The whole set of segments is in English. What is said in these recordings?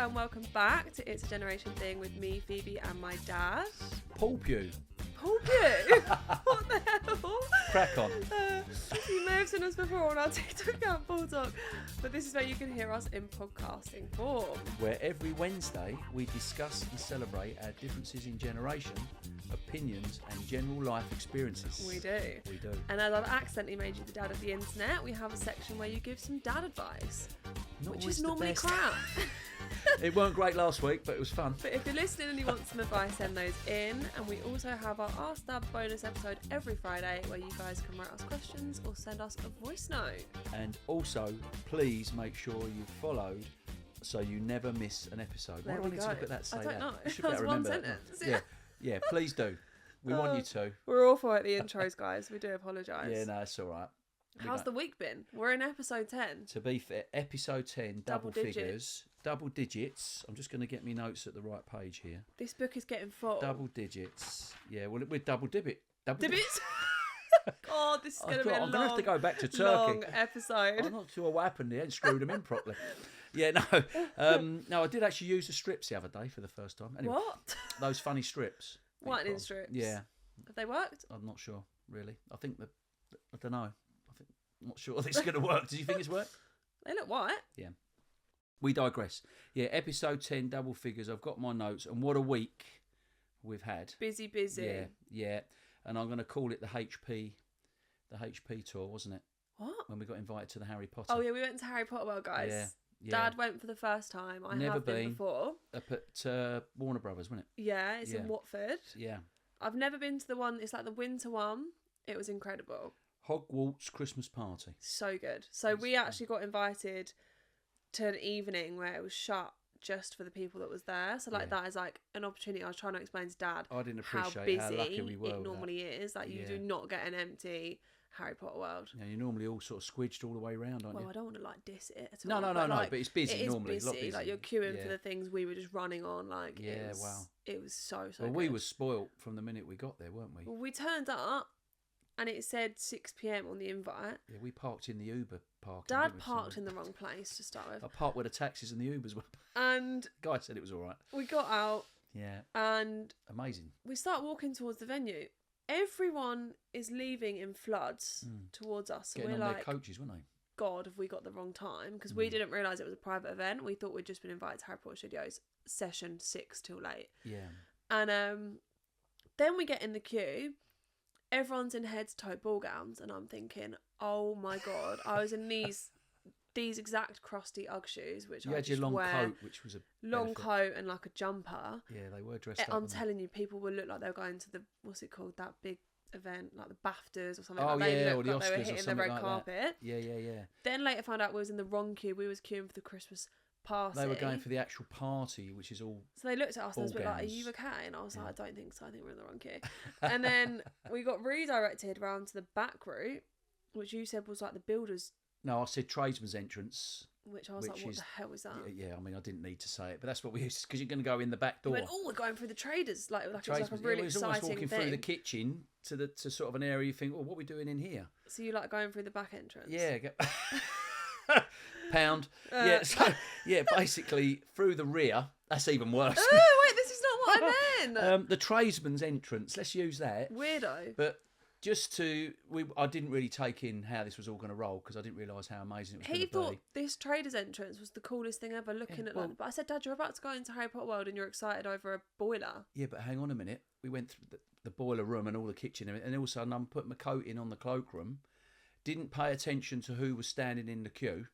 and welcome back to It's a Generation Thing with me, Phoebe, and my dad. Paul Pew. Paul Pew? What the hell? Crack on. You may have seen us before on our TikTok account, Puwtok, but this is where you can hear us in podcasting form. Where every Wednesday we discuss and celebrate our differences in generation, opinions and general life experiences. We do. We do. And as I've accidentally made you the dad of the internet, we have a section where you give some dad advice, which is normally crap. It weren't great last week, but it was fun. But if you're listening and you want some advice, send those in. And we also have our Ask Dad bonus episode every Friday where you guys can write us questions or send us a voice note. And also, please make sure you've followed so you never miss an episode. Why do I need to look at that and say I don't know. You should be able to remember one that. sentence. Yeah, please do. We want you to. We're awful at the intros, guys. We do apologise. Yeah, no, it's all right. How's the week been? We're in episode 10. To be fair, episode 10, double figures, double digits. I'm just going to get me notes at the right page here. This book is getting full. Double digits. Yeah, well, we're double dibbit. Dibbits? God, this is going to be a I'm going to have to go back to Turkey. long episode. I'm not sure what happened there. I screwed them in properly. Yeah, no, I did actually use the strips the other day for the first time. Anyway, What? those funny strips. Whitening strips? Yeah. Have they worked? I'm not sure, really. I think that, I don't know. I'm not sure this is going to work. Did you think it's worked? They look white. Yeah. We digress. Yeah, episode 10, double figures. I've got my notes, and what a week we've had. Busy. Yeah. And I'm going to call it the HP tour, wasn't it? What? When we got invited to the Harry Potter. Oh, yeah, we went to Harry Potter World, guys. Yeah. Dad went for the first time. I Never have been been. before. Up at Warner Brothers, wasn't it? Yeah, it's in Watford. Yeah. I've never been to the one, it's like the winter one. It was incredible. Hogwarts Christmas party. So good. So we actually got invited to an evening where it was shut just for the people that was there. So that is like an opportunity. I was trying to explain to Dad I didn't how appreciate how busy lucky we were it with normally is. Like you do not get an empty Harry Potter World. Yeah, you're normally all sort of squidged all the way around, aren't you? Well, I don't want to like diss it at No, all. but it's busy it is normally. Busy. A lot busy. Like you're queuing for the things we were just running on. Like it was so Well, good. we were spoilt from the minute we got there, weren't we? Well, we turned up and it said 6 p.m. on the invite. Yeah, we parked in the Uber park. Dad parked in the wrong place to start with. I parked where the taxis and the Ubers were. And Guy said it was all right. we got out. Yeah. And amazing. we start walking towards the venue. Everyone is leaving in floods towards us. Getting and on we're their like, coaches, weren't they? God, have we got the wrong time? Because we didn't realise it was a private event. We thought we'd just been invited to Harry Potter Studios session 6 till late. Yeah. And then we get in the queue. Everyone's in head-to-toe ball gowns. And I'm thinking, oh my God. I was in these exact crusty Ugg shoes, which you I had just your long wear. coat, which was a long benefit. coat and like a jumper. Yeah, they were dressed up. I'm telling you, people would look like they were going to the, what's it called, that big event, like the BAFTAs or something. Oh, like yeah, they or looked the like they were Oscars or hitting the something red like carpet. that. Yeah. Then later found out we was in the wrong queue. We was queuing for the Christmas party. They were going for the actual party, which is all. So they looked at us and was a bit like, "Are you okay?" And I was like, "I don't think so. I think we're in the wrong queue." And then we got redirected round to the back route, which you said was like the builders. No, I said tradesman's entrance. Which I was like, what the hell is that? Yeah, I mean, I didn't need to say it, but that's what we used, because you're going to go in the back door. We went, oh, we're going through the traders. Like it was like a really it was almost exciting walking thing. through the kitchen to sort of an area you think, well, what are we doing in here? So you like going through the back entrance? Yeah. Pound. Basically through the rear. That's even worse. Oh, wait, this is not what I meant. The tradesman's entrance. Let's use that. Weirdo. But I didn't really take in how this was all going to roll because I didn't realise how amazing it was going to be. He thought this trader's entrance was the coolest thing ever, looking at but I said, Dad, you're about to go into Harry Potter World and you're excited over a boiler. Yeah, but hang on a minute. We went through the boiler room and all the kitchen, and all of a sudden I'm putting my coat in on the cloakroom. Didn't pay attention to who was standing in the queue.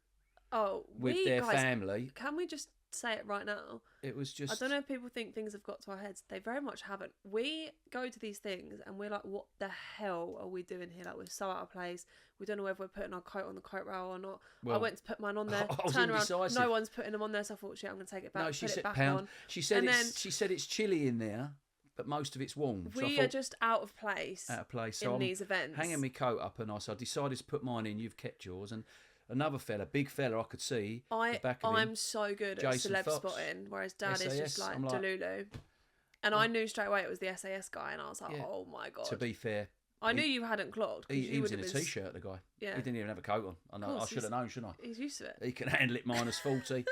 Oh, with their family. Can we just say it right now? It was just. I don't know if people think things have got to our heads. They very much haven't. We go to these things and we're like, what the hell are we doing here? Like, we're so out of place. We don't know whether we're putting our coat on the coat rail or not. Well, I went to put mine on there. Turn around. No one's putting them on there. So I thought, shit, I'm going to take it back. No, she put said it back pound. on. She said it's chilly in there, but most of it's warm. We are just out of place. So in these events. Hanging my coat up, and I decided to put mine in. You've kept yours, and another fella, big fella, I could see the back of him. I'm so good at Jason celeb Fox. spotting, whereas Dad SAS, is just like I'm Delulu. And I knew straight away it was the SAS guy, and I was like, oh my God. To be fair, I knew you hadn't clocked. He was in a t-shirt, the guy. Yeah. He didn't even have a coat on. I should have known, shouldn't I? He's used to it. He can handle it -40.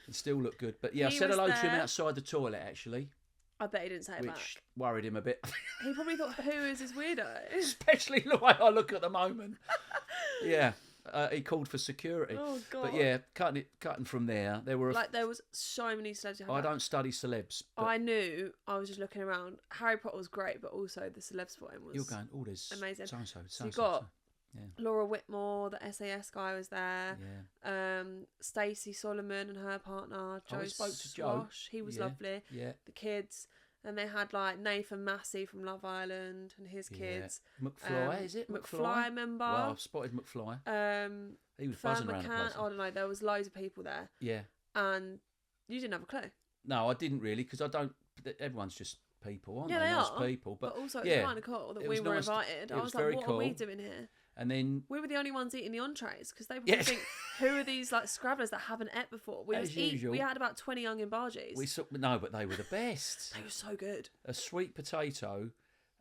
and still look good. But yeah, I He said was hello to him there. outside the toilet actually, I bet he didn't say it back. which worried him a bit. He probably thought, who is this weirdo? Especially the way I look at the moment. Yeah. He called for security. Oh, God. But yeah, cutting from there, there were. Like, there was so many celebs. I don't study celebs. But I knew. I was just looking around. Harry Potter was great, but also the celeb spotting was you're going, oh, there's amazing. So-and-so, You got yeah. Laura Whitmore, the SAS guy, was there. Yeah. Stacey Solomon and her partner, Joe I spoke to Joe. Swash. He was Yeah, lovely. Yeah. The kids. And they had like Nathan Massey from Love Island and his kids. McFly, is it? McFly member. Well, I've spotted McFly. He was buzzing around the place. I don't know. There was loads of people there. Yeah. And you didn't have a clue. No, I didn't really, because I don't. Everyone's just people, aren't Yeah, they? they Nice are. people, but also, yeah, it's kind of cool that we were nice invited. it I was like, very what cool. are we doing here? And then We were the only ones eating the entrees because they probably think, who are these like scrabblers that haven't ate before? As usual. We had about 20 onion barges. no, but they were the best. They were so good. A sweet potato,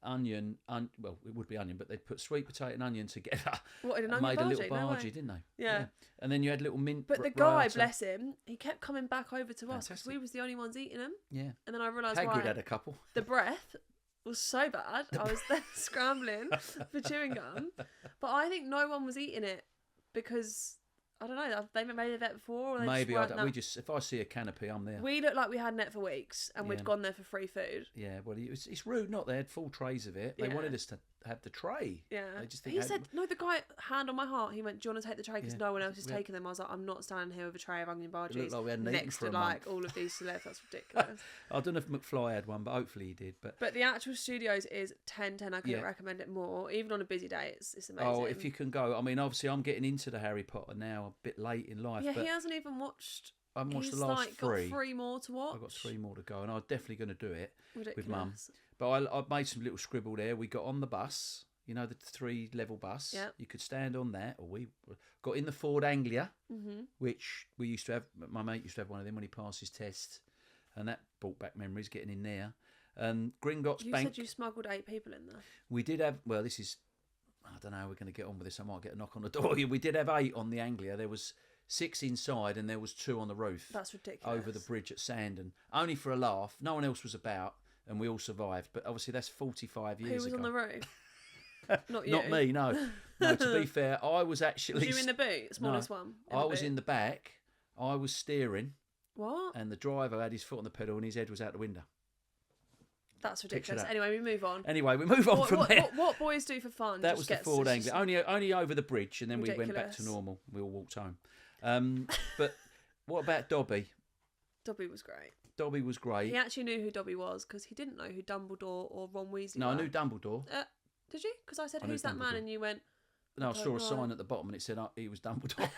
onion, well, it would be onion, but they'd put sweet potato and onion together. What, in an and onion made a bargie? little No way. bargie, didn't they? Yeah. And then you had little mint. But the guy, rata. bless him, he kept coming back over to us because Fantastic. we was the only ones eating them. Yeah. And then I realised Hagrid why. had a couple. The breath was so bad. I was there scrambling for chewing gum. But I think no one was eating it because, I don't know, they made it before. Or they Maybe just weren't if I see a canopy, I'm there. We looked like we hadn't ate for weeks and we'd gone there for free food. Yeah, well, it's rude not. They had full trays of it. They Yeah. wanted us to have the tray. Yeah. They just think He said, no, the guy, hand on my heart, he went, do you want to take the tray? Because Yeah. no one else is taking them. I was like, I'm not standing here with a tray of onion It looked barges like we hadn't eaten next for to a like month. all of these celebs. That's ridiculous. I don't know if McFly had one, but hopefully he did. But The actual studios is 10/10. I couldn't Yeah. recommend it more. Even on a busy day, it's amazing. oh, if you can go. I mean, obviously, I'm getting into the Harry Potter now a bit late in life. Yeah, but he hasn't even watched. I haven't watched He's the last like three. got 3 more to watch. I've got 3 more to go, and I'm definitely going to do it Ridiculous. with Mum. But I've made some little scribble there. We got on the bus, you know, the 3-level bus. Yeah. You could stand on that, or we got in the Ford Anglia, Mm-hmm. which we used to have. My mate used to have one of them when he passed his test, and that brought back memories getting in there. And Gringotts You Bank. said you smuggled 8 people in there. We did have. Well, this is. I don't know how we're going to get on with this. I might get a knock on the door. We did have 8 on the Anglia. There was 6 inside, and there was 2 on the roof. That's ridiculous. Over the bridge at Sandon, only for a laugh. No one else was about, and we all survived. But obviously, that's 45 years ago. Who was on the roof? Not you. Not me, no. No, to be fair, I was actually. Was you in the boot? Smallest one? I was in the back. I was steering, What? and the driver had his foot on the pedal, and his head was out the window. That's Picture ridiculous. that. Anyway, we move on. Anyway, we move on from there. What boys do for fun? That just was the gets- Ford it's just- Anglia. Only over the bridge, and then we went back to Ridiculous. normal. We all walked home. But what about Dobby? Dobby was great. Dobby was great. He actually knew who Dobby was because he didn't know who Dumbledore or Ron Weasley No, were. I knew Dumbledore. Did you? Because I said, I knew who's that man? Dumbledore. And you went, No, I don't saw a know. sign at the bottom, and it said he was Dumbledore.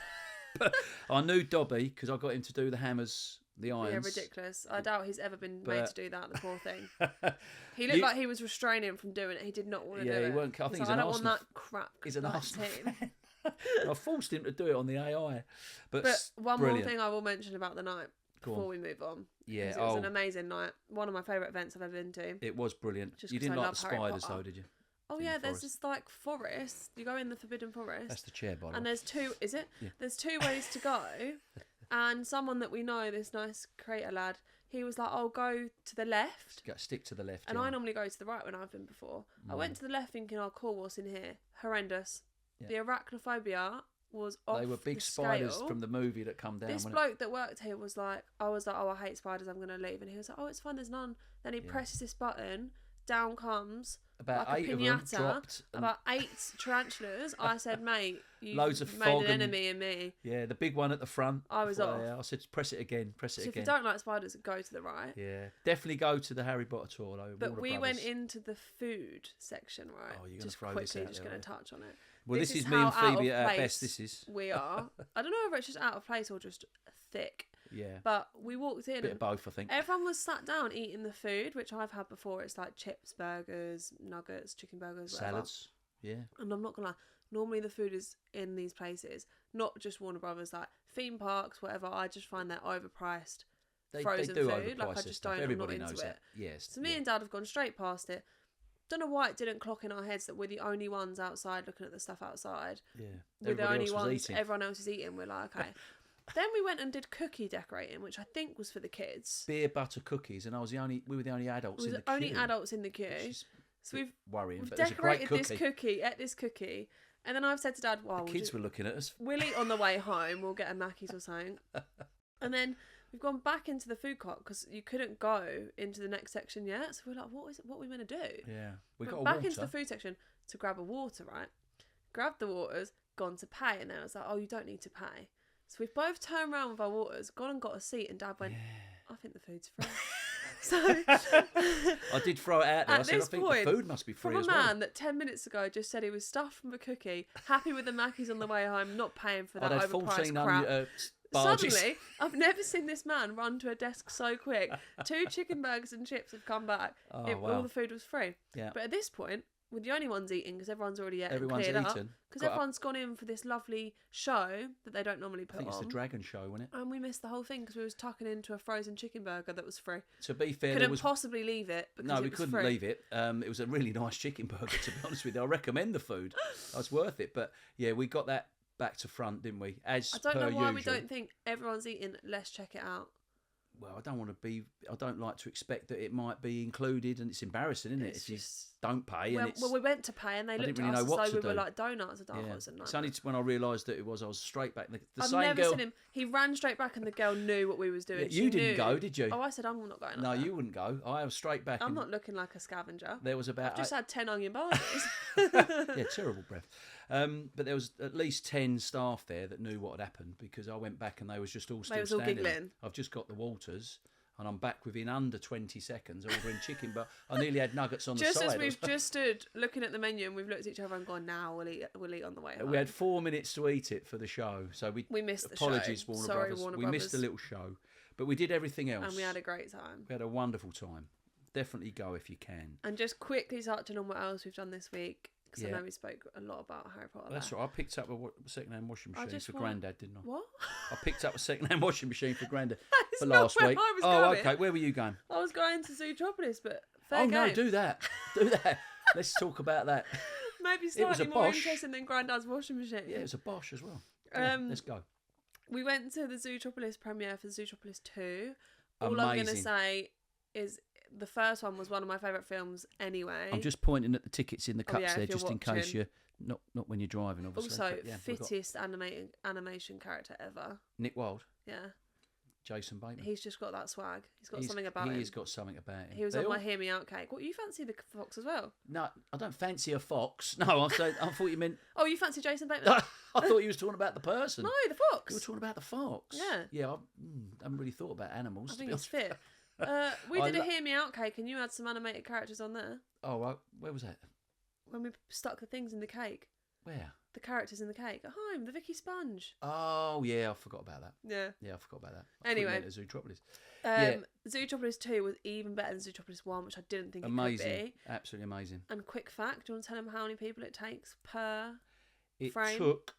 But I knew Dobby because I got him to do the hammers, the yeah, irons. ridiculous. I doubt he's ever been made But- to do that, the poor thing. He looked like he was restraining him from doing it. He did not want to do Yeah, it. he weren't. I think he's like, an I don't Arsenal. want that crap. He's an like Arsenal team. fan. I forced him to do it on the AI. But One brilliant. more thing I will mention about the night Go before on. we move on. Yeah, 'Cause it was an amazing night. One of my favourite events I've ever been to. it was brilliant. Just You 'cause didn't I like the love Harry spiders, Potter. though, did you? Oh in yeah, the there's forest. this like forest. You go in the Forbidden Forest. That's the chair, by the And way. there's 2. Is it? Yeah. There's 2 ways to go. And someone that we know, this nice creator lad, he was like, "I'll go to the left." Stick to the left. And yeah. I normally go to the right when I've been before. I went to the left thinking, "Oh, cool, what's in here?" Horrendous. Yeah. The arachnophobia was off They were big the spiders scale. from the movie that come down. This weren't bloke that worked here was like, I was like, "Oh, I hate spiders. I'm gonna leave." And he was like, "Oh, it's fine. There's none." Then he presses this button. Down comes About like 8 a of them pinata, dropped. And about 8 tarantulas. I said, "Mate, you Loads of made fog an and- enemy in me." yeah, the big one at the front. I was off. Yeah, I said, press it again, press it So if you again. don't like spiders, go to the right. Yeah, definitely go to the Harry Potter tour, though. But Warner we Brothers. went into the food section, right? Oh, you're gonna just throw quickly, this out just there, going to are you? touch on it. Well, this is me how and out Phoebe of at our place best. This is. we are. I don't know whether it's just out of place or just thick. Yeah. But we walked in Bit of and both, I think. everyone was sat down eating the food, which I've had before. It's like chips, burgers, nuggets, chicken burgers, whatever. Salads. Yeah. And I'm not gonna lie, normally the food is in these places, not just Warner Brothers, like theme parks, whatever. I just find they're overpriced. They Frozen do food, overprice like I this just stuff. don't. Everybody I'm not knows into that. it. Yes. So me yeah. and Dad have gone straight past it. Don't know why it didn't clock in our heads that we're the only ones outside looking at the stuff outside. Yeah. We're the Everybody only else was ones. eating. Everyone else is eating. We're like, okay. Then we went and did cookie decorating, which I think was for the kids. Beer butter cookies, and we were the only adults in the queue. Only adults in the queue. So we've worrying. We've but decorated this cookie, ate this cookie, and then I've said to Dad, "Well, the kids were looking at us. We'll eat on the way home. We'll get a Mackey's or something." And then we've gone back into the food court because you couldn't go into the next section yet. So we're like, "What are we meant to do?" Yeah, we got back into the food section to grab a water. Right, grabbed the waters, gone to pay, and then I was like, "Oh, you don't need to pay." So we've both turned around with our waters, gone and got a seat, and Dad went, "I think the food's free." So I did throw it out there. I said, I think the food must be free as well. From a man that 10 minutes ago just said he was stuffed from a cookie, happy with the Mackies on the way home, not paying for that overpriced crap. Suddenly, I've never seen this man run to a desk so quick. 2 chicken burgers and chips have come back. All the food was free. Yeah. But at this point, we're the only ones eating because everyone's already cleared up. Because everyone's gone in for this lovely show that they don't normally put on. I think it's the Dragon Show, wasn't it? And we missed the whole thing because we was tucking into a frozen chiking burger that was free. To be fair, couldn't possibly leave it because no, we couldn't leave it. It was a really nice chicken burger, to be honest with you. I recommend the food. It was worth it. But yeah, we got that back to front, didn't we? I don't know why we don't think everyone's eating. Let's check it out. Well, I don't like to expect that it might be included, and it's embarrassing, isn't it? If you don't pay. Well, we went to pay, and they looked at us as though we were like donuts. It's only when I realised that I was straight back. I've never seen him. He ran straight back, and the girl knew what we was doing. Yeah, you didn't go, did you? Oh, I said I'm not going. No, you wouldn't go. I was straight back. I'm not looking like a scavenger. There was about. I've just had 10 onion bars. Yeah, terrible breath. But there was at least 10 staff there that knew what had happened because I went back and they was just all still standing. They was all giggling. I've just got the waters and I'm back within under 20 seconds ordering chicken, but I nearly had nuggets on the side. Just as we've just stood looking at the menu and we've looked at each other and gone, now we'll eat on the way home. We had 4 minutes to eat it for the show, so we missed the show. Apologies, Warner Brothers. We missed the little show, but we did everything else. And we had a great time. We had a wonderful time. Definitely go if you can. And just quickly touching on what else we've done this week. Because I know we spoke a lot about Harry Potter. That's right. I picked up a second-hand washing machine for Grandad, didn't I? What? I picked up a second-hand washing machine for Grandad for last week. I was going. Okay. Where were you going? I was going to Zootropolis, but fair game. No, do that. Do that. Let's talk about that. Maybe slightly more interesting than Grandad's washing machine. Yeah, it was a Bosch as well. Yeah, let's go. We went to the Zootropolis premiere for Zootropolis 2. All I'm going to say is the first one was one of my favourite films anyway. I'm just pointing at the tickets in the cups there just in case you're not when you're driving, obviously. Also, fittest animation character ever. Nick Wilde. Yeah. Jason Bateman. He's just got that swag. He's got something about him. He's got something about him. He was on my Hear Me Out cake. What, you fancy the fox as well? No, I don't fancy a fox. No, I thought you meant... Oh, you fancy Jason Bateman? I thought you was talking about the person. No, the fox. You were talking about the fox. Yeah. Yeah, I haven't really thought about animals. I think it's fit. We did a Hear Me Out cake and you had some animated characters on there. Oh, right. Where was that? When we stuck the things in the cake. Where? The characters in the cake. At home, the Vicky Sponge. Oh, yeah, I forgot about that. Yeah. Yeah, I forgot about that. Anyway. Zootropolis. Zootropolis 2 was even better than Zootropolis 1, which I didn't think it could be. Absolutely amazing. And quick fact, do you want to tell them how many people it takes per frame? It took,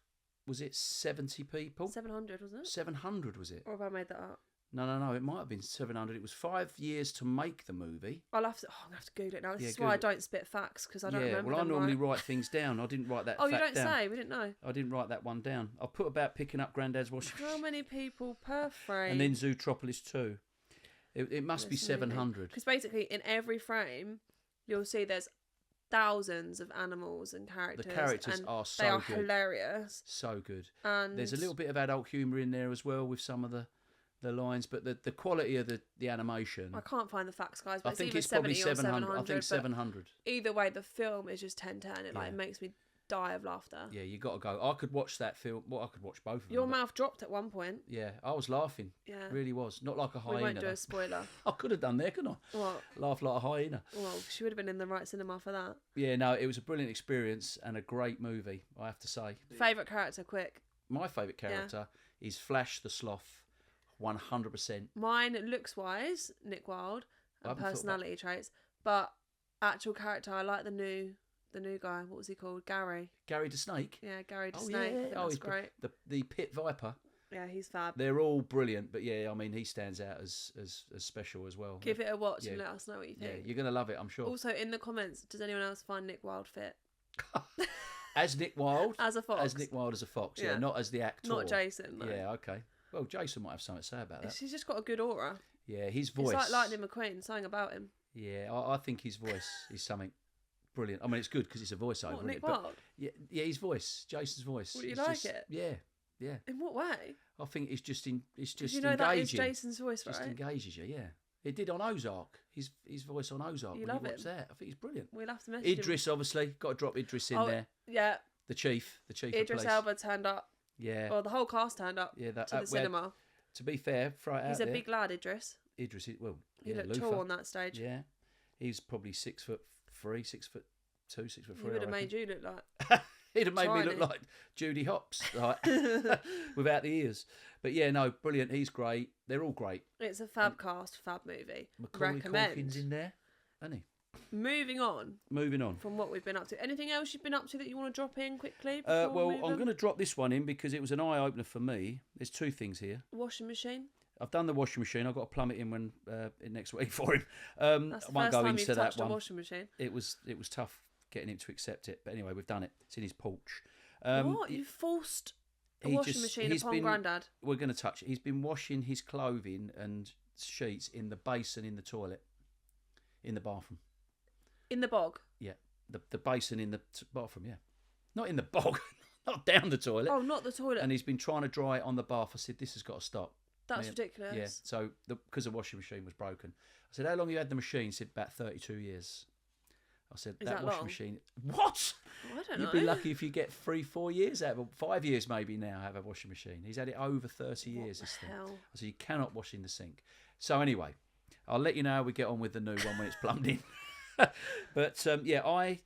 was it 70 people? 700, wasn't it? 700, was it? Or have I made that up? No. It might have been 700. It was 5 years to make the movie. I'm going to have to Google it now. This is why I don't spit facts, because I don't remember them. I normally write things down. I didn't write that fact down. Oh, you don't say? We didn't know. I didn't write that one down. I put about picking up Grandad's washing machine. How many people per frame? And then Zootropolis 2. It must be 700. Because basically, in every frame, you'll see there's thousands of animals and characters. The characters are so good. They are hilarious. So good. And there's a little bit of adult humour in there as well with some of the lines, but the quality of the animation. I can't find the facts, guys, but I think it's probably 700. I think 700. Either way, the film is just 10/10. It makes me die of laughter. Yeah, you got to go. I could watch that film. Well, I could watch both of them. Your mouth dropped at one point. Yeah, I was laughing. Yeah, really was. Not like a hyena. We won't do a spoiler. I could have done there, couldn't I? What? Laugh like a hyena. Well, she would have been in the right cinema for that. Yeah, no, it was a brilliant experience and a great movie, I have to say. Favourite character, quick. My favourite character is Flash the Sloth. 100%. Mine, looks wise, Nick Wilde, and personality traits, but actual character, I like the new guy. What was he called? Gary the Snake. Yeah, Gary the Snake. Yeah. I think that's great. The Pit Viper. Yeah, he's fab. They're all brilliant, but yeah, I mean, he stands out as special as well. Give it a watch and let us know what you think. Yeah, you're gonna love it, I'm sure. Also, in the comments, does anyone else find Nick Wilde fit? As Nick Wilde? As a fox. As Nick Wilde as a fox, yeah, not as the actor. Not Jason. No. Yeah, okay. Well, Jason might have something to say about that. He's just got a good aura. Yeah, his voice. It's like Lightning McQueen, something about him. Yeah, I think his voice is something brilliant. I mean, it's good because it's a voiceover. What, Nick Wilde? Yeah, his voice, Jason's voice. Would you like it? Yeah. In what way? I think it's just you know engaging. That is Jason's voice, right? Just engages you, yeah. It did on Ozark. His voice on Ozark. You love it. That. I think he's brilliant. We'll have to message him. Idris, obviously, got to drop Idris in there. Yeah. The chief. Idris Elba turned up. Yeah. Well, the whole cast turned up. Yeah, to the cinema. To be fair, he's a big lad, Idris. He looked tall on that stage. Yeah, he's probably 6'3", 6'2", 6'3". He would have made you look like. He'd have made me look like Judy Hopps, like, without the ears. But yeah, no, brilliant. He's great. They're all great. It's a fab cast, fab movie. Macaulay Culkin's in there, isn't he? Moving on from what we've been up to. Anything else you've been up to that you want to drop in quickly? Well, I'm going to drop this one in because it was an eye opener for me. There's two things here. Washing machine. I've done the washing machine. I've got to plumb it in when next week for him. That's the I won't first go time into you've that touched one. a washing machine. It was tough getting him to accept it, but anyway, we've done it. It's in his porch. What? You forced a washing machine upon Grandad? We're going to touch it. He's been washing his clothing and sheets in the basin in the toilet, in the bathroom. In the bog? Yeah, the basin in the bathroom, yeah. Not in the bog, not down the toilet. Oh, not the toilet. And he's been trying to dry it on the bath. I said, this has got to stop. That's ridiculous. Yeah, so because the washing machine was broken. I said, how long have you had the machine? He said, about 32 years. I said, that washing long? machine... What? Oh, I don't know. You'd be lucky if you get 3-4 years out of it. 5 years maybe now, have a washing machine. He's had it over 30 years, this thing. Hell? I said, you cannot wash in the sink. So anyway, I'll let you know how we get on with the new one when it's plumbed in. But yeah, I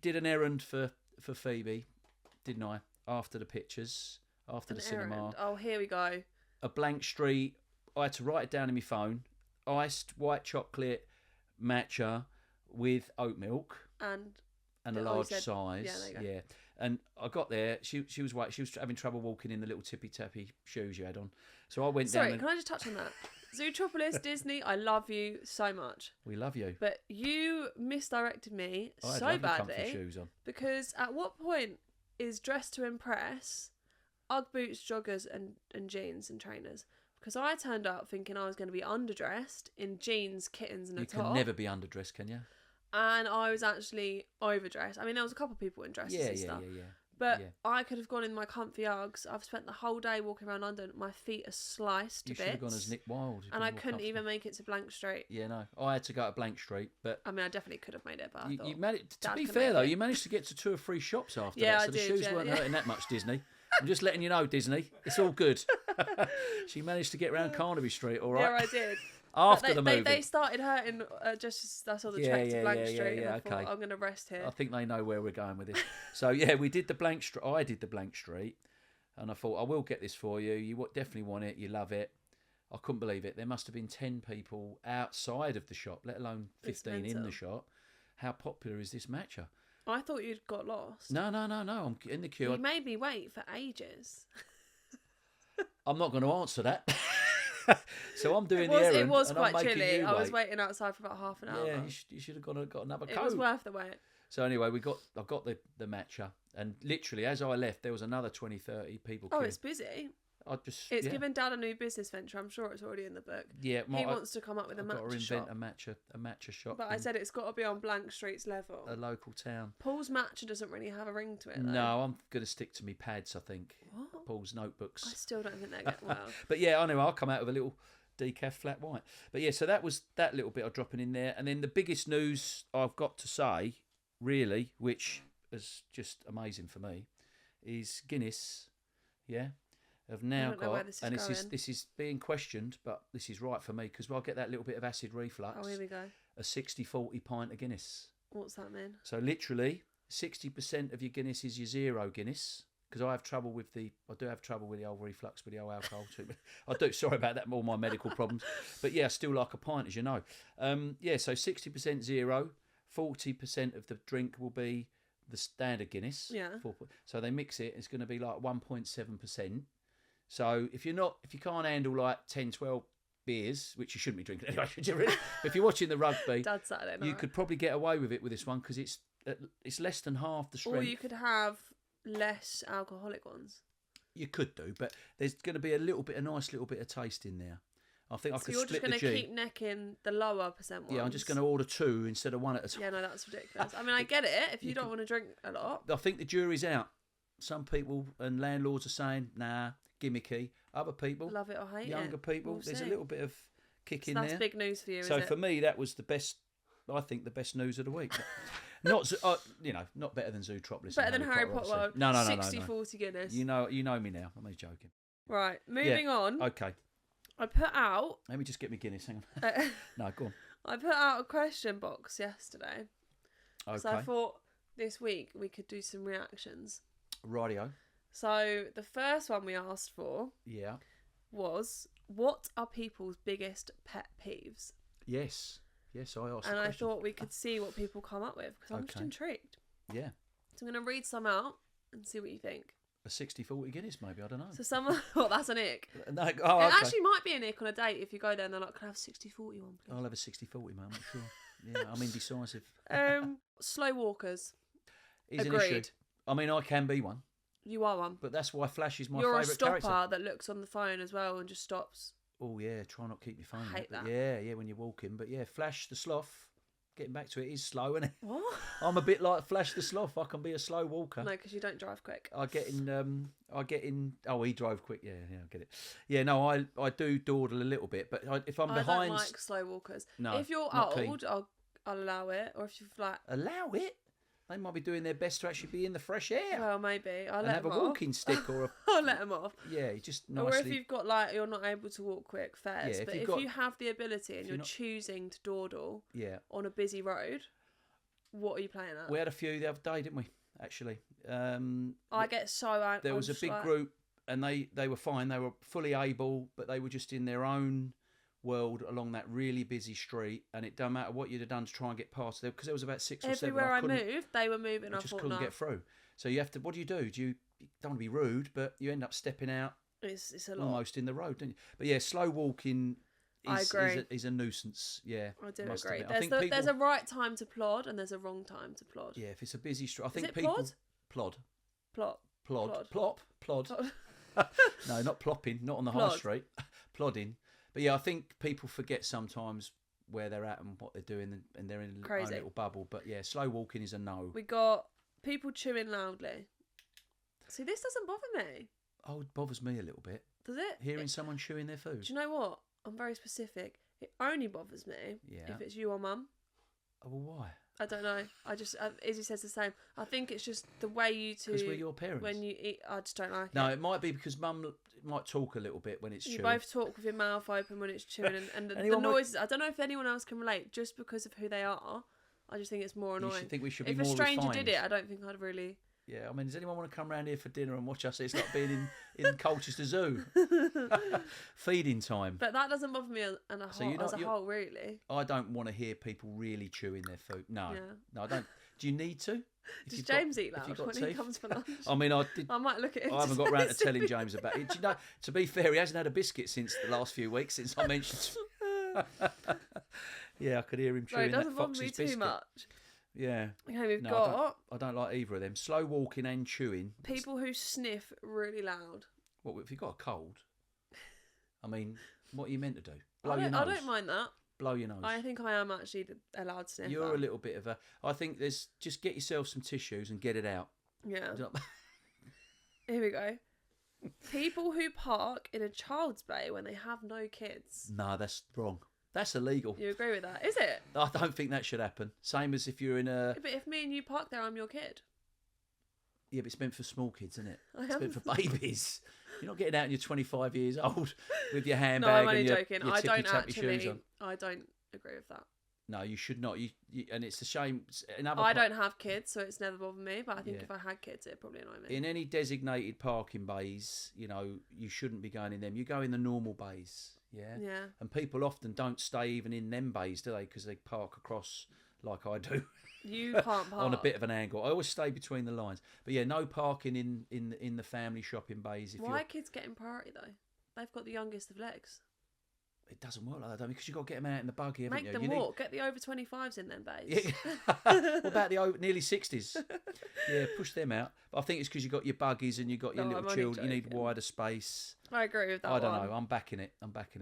did an errand for Phoebe, didn't I? After the pictures, after the cinema. Oh, here we go. A blank street. I had to write it down in my phone. Iced white chocolate matcha with oat milk and a large size. Yeah, there you go. Yeah. And I got there. She was having trouble walking in the little tippy tappy shoes you had on. So I went down. Sorry, can I just touch on that? Zootropolis, Disney, I love you so much. We love you. But you misdirected me so badly. Shoes on. Because at what point is dress to impress Ugg boots, joggers and jeans and trainers? Because I turned up thinking I was going to be underdressed in jeans, kittens and a top. You can never be underdressed, can you? And I was actually overdressed. I mean, there was a couple of people in dresses and stuff. Yeah. But I could have gone in my comfy Uggs. I've spent the whole day walking around London. My feet are sliced to bits. You should have gone as Nick Wilde. And I couldn't even make it to Blank Street. Yeah, no. I had to go to Blank Street. But I mean, I definitely could have made it, but you managed. To be fair, though, you managed to get to 2 or 3 shops after that. So the shoes weren't hurting that much, Disney. I'm just letting you know, Disney. It's all good. She managed to get around Carnaby Street, all right? Yeah, I did. After the movie. They started hurting just as I saw the trek to Blank Street. And I thought, I'm going to rest here. I think they know where we're going with this. So, yeah, we did the Blank Street. I did the Blank Street. And I thought, I will get this for you. You definitely want it. You love it. I couldn't believe it. There must have been 10 people outside of the shop, let alone 15 in the shop. How popular is this matcha? I thought you'd got lost. No. I'm in the queue. You made me wait for ages. I'm not going to answer that. So I'm doing the errand. It was quite chilly. I was waiting outside for about half an hour. Yeah, you should have got another coat. It was worth the wait. So anyway, I got the matcha, and literally as I left, there was another 20-30 people. Oh, it's busy. It's given Dad a new business venture. I'm sure it's already in the book. Yeah, he wants to come up with a matcha shop. Got to invent a matcha shop. But I said it's got to be on Blank Street's level. A local town. Paul's matcha doesn't really have a ring to it, though. No, I'm going to stick to me pads, I think. What? Paul's notebooks. I still don't think they're getting well. But yeah, anyway, I'll come out with a little decaf flat white. But yeah, so that was that little bit of dropping in there. And then the biggest news I've got to say, really, which is just amazing for me, is Guinness, have now got, and this is being questioned, but this is right for me because I'll get that little bit of acid reflux. Oh, here we go. A 60-40 pint of Guinness. What's that mean? So literally, 60% of your Guinness is your zero Guinness. Because I do have trouble with the old reflux with the old alcohol too. I do. Sorry about that. All my medical problems, but yeah, I still like a pint, as you know. So 60% zero, 40% of the drink will be the standard Guinness. Yeah. So they mix it. It's going to be like 1.7%. So if you can't handle like 10, 12 beers, which you shouldn't be drinking anyway, should you really? If you're watching the rugby, Dad's Saturday night, you could probably get away with it with this one because it's less than half the strength. Or you could have less alcoholic ones. You could do, but there's going to be a nice little bit of taste in there. I think I could split the G. So you're just going to keep necking the lower percent ones? Yeah, I'm just going to order 2 instead of 1 at a time. Yeah, no, that's ridiculous. I mean, I get it if you don't want to drink a lot. I think the jury's out. Some people and landlords are saying, nah, gimmicky. Other people, love it or hate younger people, there's a little bit of kick in there. That's big news for you, So for me, that was the best, I think, the best news of the week. Not not better than Zootropolis. Better than Harry Potter World. No. 60-40 Guinness. You know me now. I'm only joking. Right, moving on. Okay. I put out... Let me just get my Guinness, hang on. No, go on. I put out a question box yesterday. Okay. So I thought this week we could do some reactions. Rightio. So the first one we asked for was, what are people's biggest pet peeves? Yes, I asked and the question. I thought we could see what people come up with, because I'm just intrigued. Yeah. So I'm going to read some out and see what you think. A 60-40 Guinness, maybe, I don't know. So someone... Well, that's an ick. No, it actually might be an ick on a date if you go there and they're like, can I have a 60-40 one, please? I'll have a 60-40, mate, I'm not sure. Yeah, I'm indecisive. Slow walkers. Is an issue. I mean, I can be one. You are one. But that's why Flash is my favourite character. You're a stopper that looks on the phone as well and just stops. Oh, yeah, try not to keep your phone. I hate that. Yeah, when you're walking. But yeah, Flash the sloth, getting back to it, is slow, isn't it? What? I'm a bit like Flash the sloth. I can be a slow walker. No, because you don't drive quick. I get in. Oh, he drove quick. Yeah, I get it. Yeah, no, I do dawdle a little bit, but if I'm behind, I don't like slow walkers. No, if you're old, I'll allow it. Or if you've allow it. They might be doing their best to actually be in the fresh air. Well, maybe. I'll let have them a off. walking stick or a... I'll let them off. Yeah, just nicely... Or if you've got, you're not able to walk quick, fairs. But if you have the ability and you're choosing to dawdle on a busy road, what are you playing at? We had a few the other day, didn't we, actually? I get so angry. There was a big group and they were fine. They were fully able, but they were just in their own world along that really busy street, and it doesn't matter what you'd have done to try and get past there, because there was about 6 or 7. Everywhere I moved, they were moving. I just couldn't get through. So you have to. What do? You don't want to be rude, but you end up stepping out. It's a lot. Almost in the road, don't you? But yeah, slow walking. I agree. Is a nuisance. Yeah, I do agree. There's a right time to plod and there's a wrong time to plod. Yeah, if it's a busy street, I think people plod. Plod. No, not plopping. Not on the high street. Plodding. But yeah, I think people forget sometimes where they're at and what they're doing, and they're in their own little bubble. But yeah, slow walking is a no. We got people chewing loudly. See, this doesn't bother me. Oh, it bothers me a little bit. Does it? Hearing someone chewing their food. Do you know what? I'm very specific. It only bothers me if it's you or mum. Oh, well, why? I don't know. Izzy says the same. I think it's just the way you two... Because we're your parents. When you eat, I just don't like it. No, it might be because mum might talk a little bit when it's chewing. You both talk with your mouth open when it's chewing, and the noises... I don't know if anyone else can relate, just because of who they are. I just think it's more annoying. You think we should be more If a stranger refined. did it, I don't think I'd really... Yeah, I mean, does anyone want to come round here for dinner and watch us? It's like being in Colchester Zoo. Feeding time. But that doesn't bother me as a whole, really. I don't want to hear people really chewing their food. No. Yeah. No, I don't. Do you need to? Does James eat loud when he comes for lunch? I mean, I might look at him. I haven't got round to telling James about it. Do you know, to be fair, he hasn't had a biscuit since the last few weeks, since I mentioned. Yeah, I could hear him chewing that Fox's biscuit. It doesn't bother me too much. Yeah. Okay, we've got... I don't like either of them. Slow walking and chewing. People who sniff really loud. What, if you've got a cold? I mean, what are you meant to do? Blow your nose? I don't mind that. Blow your nose. I think I am actually a loud sniffer. You're a little bit of a... I think just get yourself some tissues and get it out. Yeah. Here we go. People who park in a child's bay when they have no kids. No, that's wrong. That's illegal. You agree with that? Is it? I don't think that should happen. Same as if you're in a... Yeah, but if me and you park there, I'm your kid. Yeah, but it's meant for small kids, isn't it? It's meant for babies. You're not getting out and you're 25 years old with your handbag. No, I'm only and joking. Your I don't shoes on. I don't agree with that. No, you should not. You and it's a shame. I don't have kids, so it's never bothered me. But I think if I had kids, it'd probably annoy me. In any designated parking bays, you shouldn't be going in them. You go in the normal bays. Yeah. Yeah. And people often don't stay even in them bays, do they? Because they park across like I do. You can't park on a bit of an angle. I always stay between the lines. But yeah, no parking in the family shopping bays. Why are kids getting priority though? They've got the youngest of legs. It doesn't work like that, because you've got to get them out in the buggy, haven't you? Make them walk. Get the over 25s in then, babes. Yeah. What about the nearly 60s? Yeah, push them out. But I think it's because you've got your buggies and you've got your little children. You need wider space. I agree with that. I don't know. I'm backing it.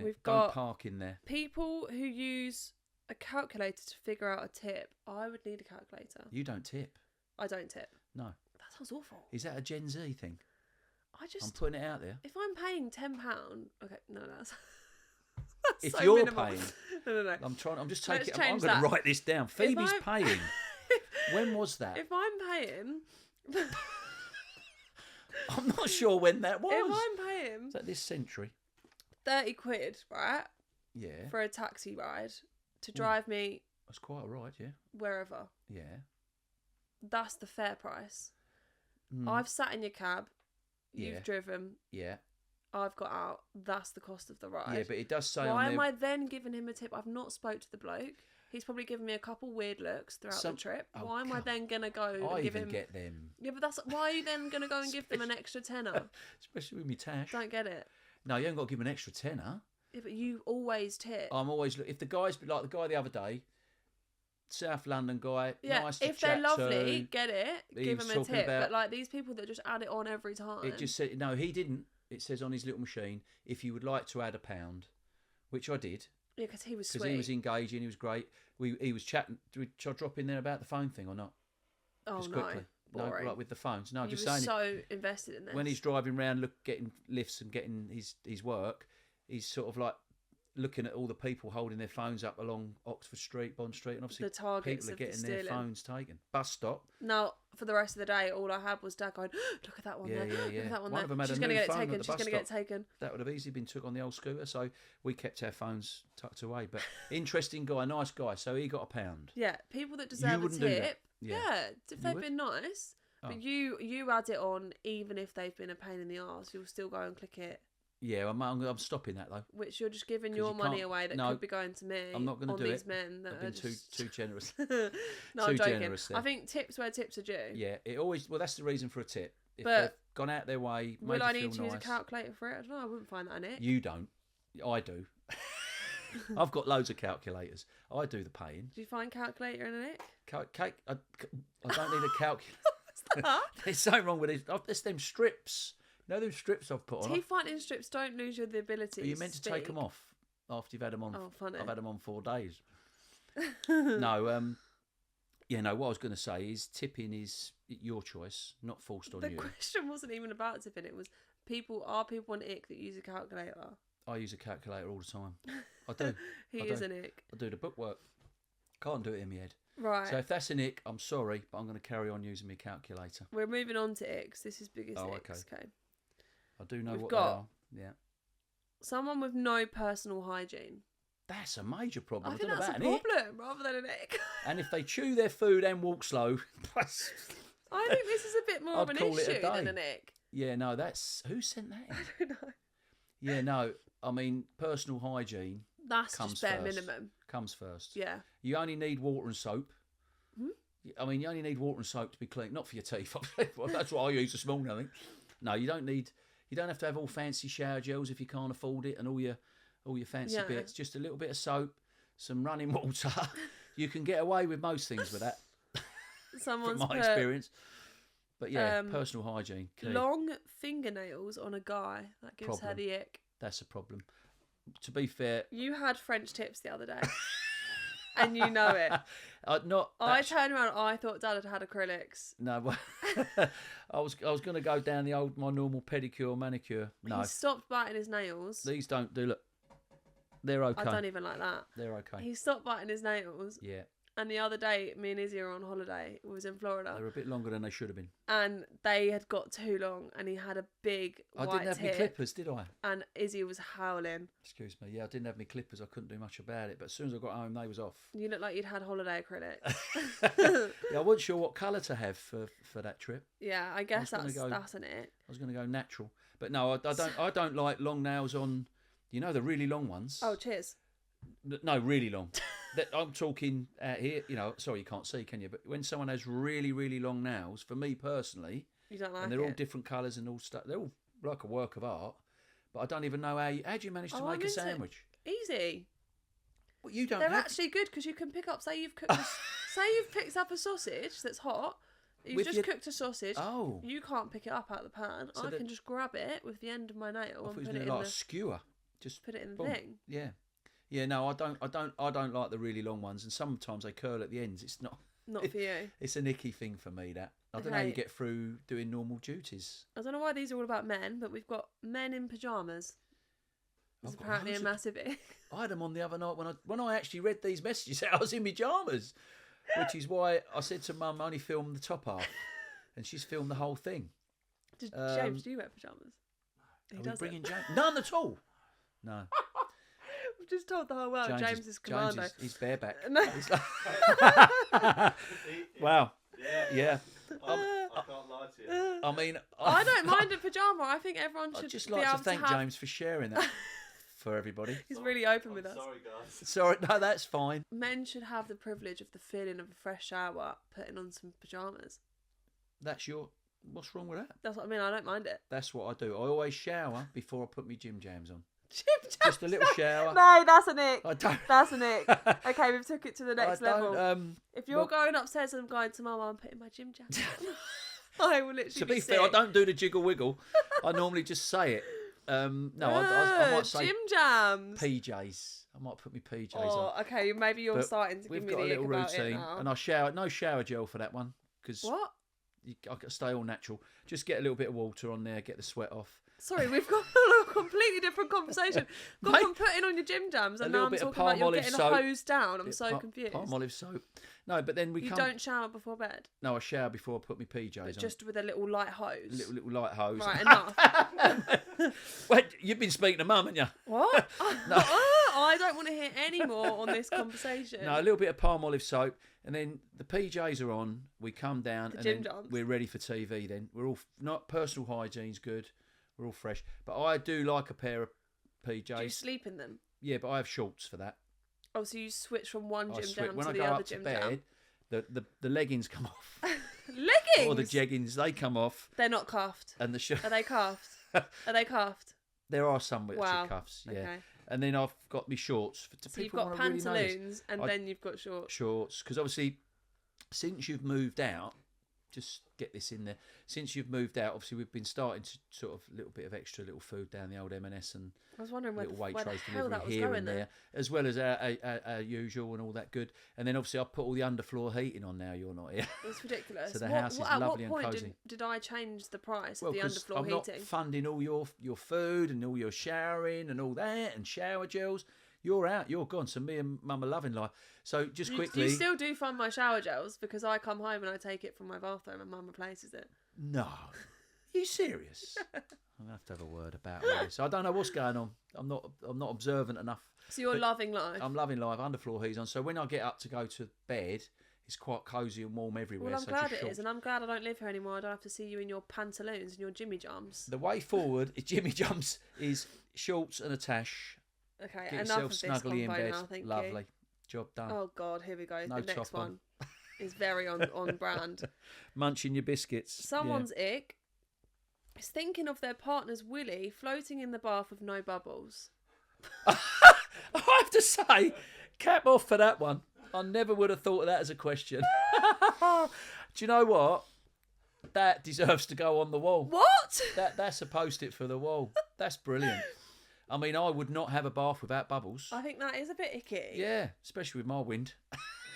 We've Don't park in there. People who use a calculator to figure out a tip. I would need a calculator. You don't tip. I don't tip. No. That sounds awful. Is that a Gen Z thing? I'm putting it out there. If I'm paying £10, okay, no, that's if so you're minimal. paying, no. I'm just taking. I'm going to write this down. Phoebe's paying. When was that? If I'm paying, I'm not sure when that was. If I'm paying, is that this century? £30, right? Yeah. For a taxi ride to drive me. That's quite all right, yeah. Wherever. Yeah. That's the fair price. I've sat in your cab. You've driven. Yeah. I've got out. That's the cost of the ride. Yeah, but it does say Why am I then giving him a tip? I've not spoke to the bloke. He's probably given me a couple weird looks throughout the trip. Why am I then going to go and give him... get them. Yeah, but why are you then going to go and give them an extra tenner? Especially with me tash. Don't get it. No, you haven't got to give him an extra tenner. Yeah, but you always tip. I'm always... If the guy's like the guy the other day, South London guy, nice to if they're chat lovely, to, get it, give them a tip. But like these people that just add it on every time. It just said... No, he didn't. It says on his little machine, if you would like to add £1, which I did. Yeah, because he was sweet. Because he was engaging, he was great. He was chatting. Should I drop in there about the phone thing or not? Oh, just no. quickly. Boring. No, like with the phones. No, you just were saying. So invested in this. When he's driving around, getting lifts and getting his work, he's sort of like looking at all the people holding their phones up along Oxford Street, Bond Street, and obviously the targets people are getting the their phones taken. Bus stop. Now, for the rest of the day, all I had was Dad going, look at that one there. Yeah. Look at that one of there. them had She's a going to new get it phone taken. at the She's bus going to get it stop. taken. That would have easily been took on the old scooter, so we kept our phones tucked away. But interesting guy, nice guy. So he got £1. Yeah, people that deserve a tip. Yeah, if they've been nice. Oh. But you add it on, even if they've been a pain in the arse, you'll still go and click it. Yeah, I'm stopping that though. Which you're just giving your money away that could be going to me. I'm not going to do these it. men that I've been just... too generous. No, I'm joking. I think tips where tips are due. Yeah, it always. Well, that's the reason for a tip. If they've gone out their way, will I need to use a calculator for it? I don't know. I wouldn't find that an ick. You don't. I do. I've got loads of calculators. I do the paying. Do you find calculator in an ick? I don't need a calculator. There's something wrong with it. There's them strips. You know them strips I've put on? Teeth whitening strips don't lose you the ability Are you meant to take them off after you've had them on? Oh, funny. I've had them on 4 days. No, yeah, no, what I was going to say is tipping is your choice, not forced on you. The question wasn't even about tipping. It was people an ick that use a calculator? I use a calculator all the time. I do. He is an ick. I do the bookwork. Can't do it in my head. Right. So if that's an ick, I'm sorry, but I'm going to carry on using my calculator. We're moving on to icks. This is biggest icks. Okay. I do know what they are. Yeah. Someone with no personal hygiene. That's a major problem. I think that's a problem rather than an ick. And if they chew their food and walk slow, I think this is a bit more of an issue than an ick. Yeah, no, that's... Who sent that in? I don't know. Yeah, no, I mean, personal hygiene that's just bare minimum. Comes first. Yeah. You only need water and soap. I mean, you only need water and soap to be clean. Not for your teeth. That's what I use this morning, I think. No, you don't have to have all fancy shower gels if you can't afford it and all your fancy bits. Just a little bit of soap, some running water. You can get away with most things with that. Someone's from my experience. But yeah, personal hygiene. Key. Long fingernails on a guy. That gives her the ick. That's a problem. To be fair, you had French tips the other day. And you know it. I turned around. I thought Dad had acrylics. No, I was going to go down my normal pedicure, manicure. No, he stopped biting his nails. These don't do. Look, they're okay. I don't even like that. They're okay. He stopped biting his nails. Yeah. And the other day, me and Izzy were on holiday. We was in Florida. They were a bit longer than they should have been. And they had got too long, and he had a big white I didn't have my clippers, did I? And Izzy was howling. Excuse me. Yeah, I didn't have my clippers. I couldn't do much about it. But as soon as I got home, they was off. You look like you'd had holiday acrylics. Yeah, I wasn't sure what colour to have for that trip. Yeah, I guess that's an it. I was going to go natural, but no, I don't like long nails on. You know the really long ones. Oh, cheers. No, really long. I'm talking out here. You know, sorry, you can't see, can you? But when someone has really, really long nails, for me personally, you don't like and they're all different colours and all stuff. They're all like a work of art. But I don't even know how do you manage to make a sandwich? Easy. Well, you don't. They're actually good because you can pick up. Say you've picked up a sausage that's hot. You've just cooked a sausage. Oh. You can't pick it up out of the pan. So I can just grab it with the end of my nail and put it in like a skewer. Just put it in the thing. Yeah. Yeah. No, I don't like the really long ones, and sometimes they curl at the ends. It's not. Not for you. It's an icky thing for me. That I don't know how you get through doing normal duties. I don't know why these are all about men, but we've got men in pajamas. It's apparently a massive ick. I had them on the other night when I actually read these messages. I was in pyjamas. Which is why I said to Mum, I only filmed the top half. And she's filmed the whole thing. James, do you wear pyjamas? He doesn't. Bringing James? None at all. No. We've just told the whole world James is commando. He's bareback. No. He's wow. Yeah. I can't lie to you. I mean... I don't mind a pyjama. I think everyone should I'd just be like able to thank James for sharing that. For everybody. He's really open with us. Sorry, guys. Sorry, no, that's fine. Men should have the privilege of the feeling of a fresh shower putting on some pyjamas. What's wrong with that? That's what I mean. I don't mind it. That's what I do. I always shower before I put my gym jams on. Gym jams? Just a little shower. No, that's an ick. I don't. That's an ick. Okay, we've took it to the next level. If you're well, going upstairs and I'm going to Mum, I'm putting my gym jams on. I will literally to be fair, I don't do the jiggle wiggle. I normally just say it. No, I might say gym jams. PJs. I might put my PJs on. Oh, okay. Maybe you're starting to give me the ick about it now. We've got a little routine, and I shower. No shower gel for that one because what? I can stay all natural. Just get a little bit of water on there, get the sweat off. Sorry, we've got a completely different conversation. Gone from putting on your gym jams, and now I'm talking about you're getting a hose down. I'm so confused. Palm olive soap. No, but then you don't shower before bed? No, I shower before I put my PJs on. Just with a little light hose? Little light hose. Right, enough. Wait, you've been speaking to Mum, haven't you? What? No. I don't want to hear any more on this conversation. No, a little bit of palm olive soap, and then the PJs are on. We come down, and then we're ready for TV. Then we're all not personal hygiene's good. We're all fresh, but I do like a pair of PJs. Do you sleep in them? Yeah, but I have shorts for that. Oh, so you switch from one gym jam when to I the go other up to gym bed, jam? The leggings come off. Leggings? Or the jeggings, they come off. They're not cuffed. And the Are they cuffed? Are they cuffed? There are some which are cuffs, yeah. Okay. And then I've got my shorts. So you've got pantaloons and then you've got shorts. Shorts, because obviously, since you've moved out, just get this in there. Since you've moved out, obviously we've been starting to sort of a little bit of extra little food down the old M&S and I was wondering little where the hell that was here going and there, as well as our usual and all that good. And then obviously I put all the underfloor heating on now. You're not here. It's ridiculous. So the house is lovely and cosy. At what point did I change the price of the underfloor I'm heating? Not funding all your food and all your showering and all that and shower gels. You're out, you're gone. So me and Mum are loving life. So just quickly... You still do fund my shower gels because I come home and I take it from my bathroom and Mum replaces it. No. Are you serious? I'm going to have a word about all this. I don't know what's going on. I'm not observant enough. So you're loving life? I'm loving life. Underfloor heat's on. So when I get up to go to bed, it's quite cosy and warm everywhere. Well, I'm glad it is. And I'm glad I don't live here anymore. I don't have to see you in your pantaloons and your Jimmy jumps. The way forward is Jimmy jumps is shorts and a tash. Okay, get enough yourself of this snugly in bed. Now, thank Lovely. You. Job done. Oh God, here we go. No the next top one is very on brand. Munching your biscuits. Someone's ick is thinking of their partner's willy floating in the bath with no bubbles. I have to say, cap off for that one. I never would have thought of that as a question. Do you know what? That deserves to go on the wall. What? That's a post-it for the wall. That's brilliant. I mean, I would not have a bath without bubbles. I think that is a bit icky. Yeah, especially with my wind.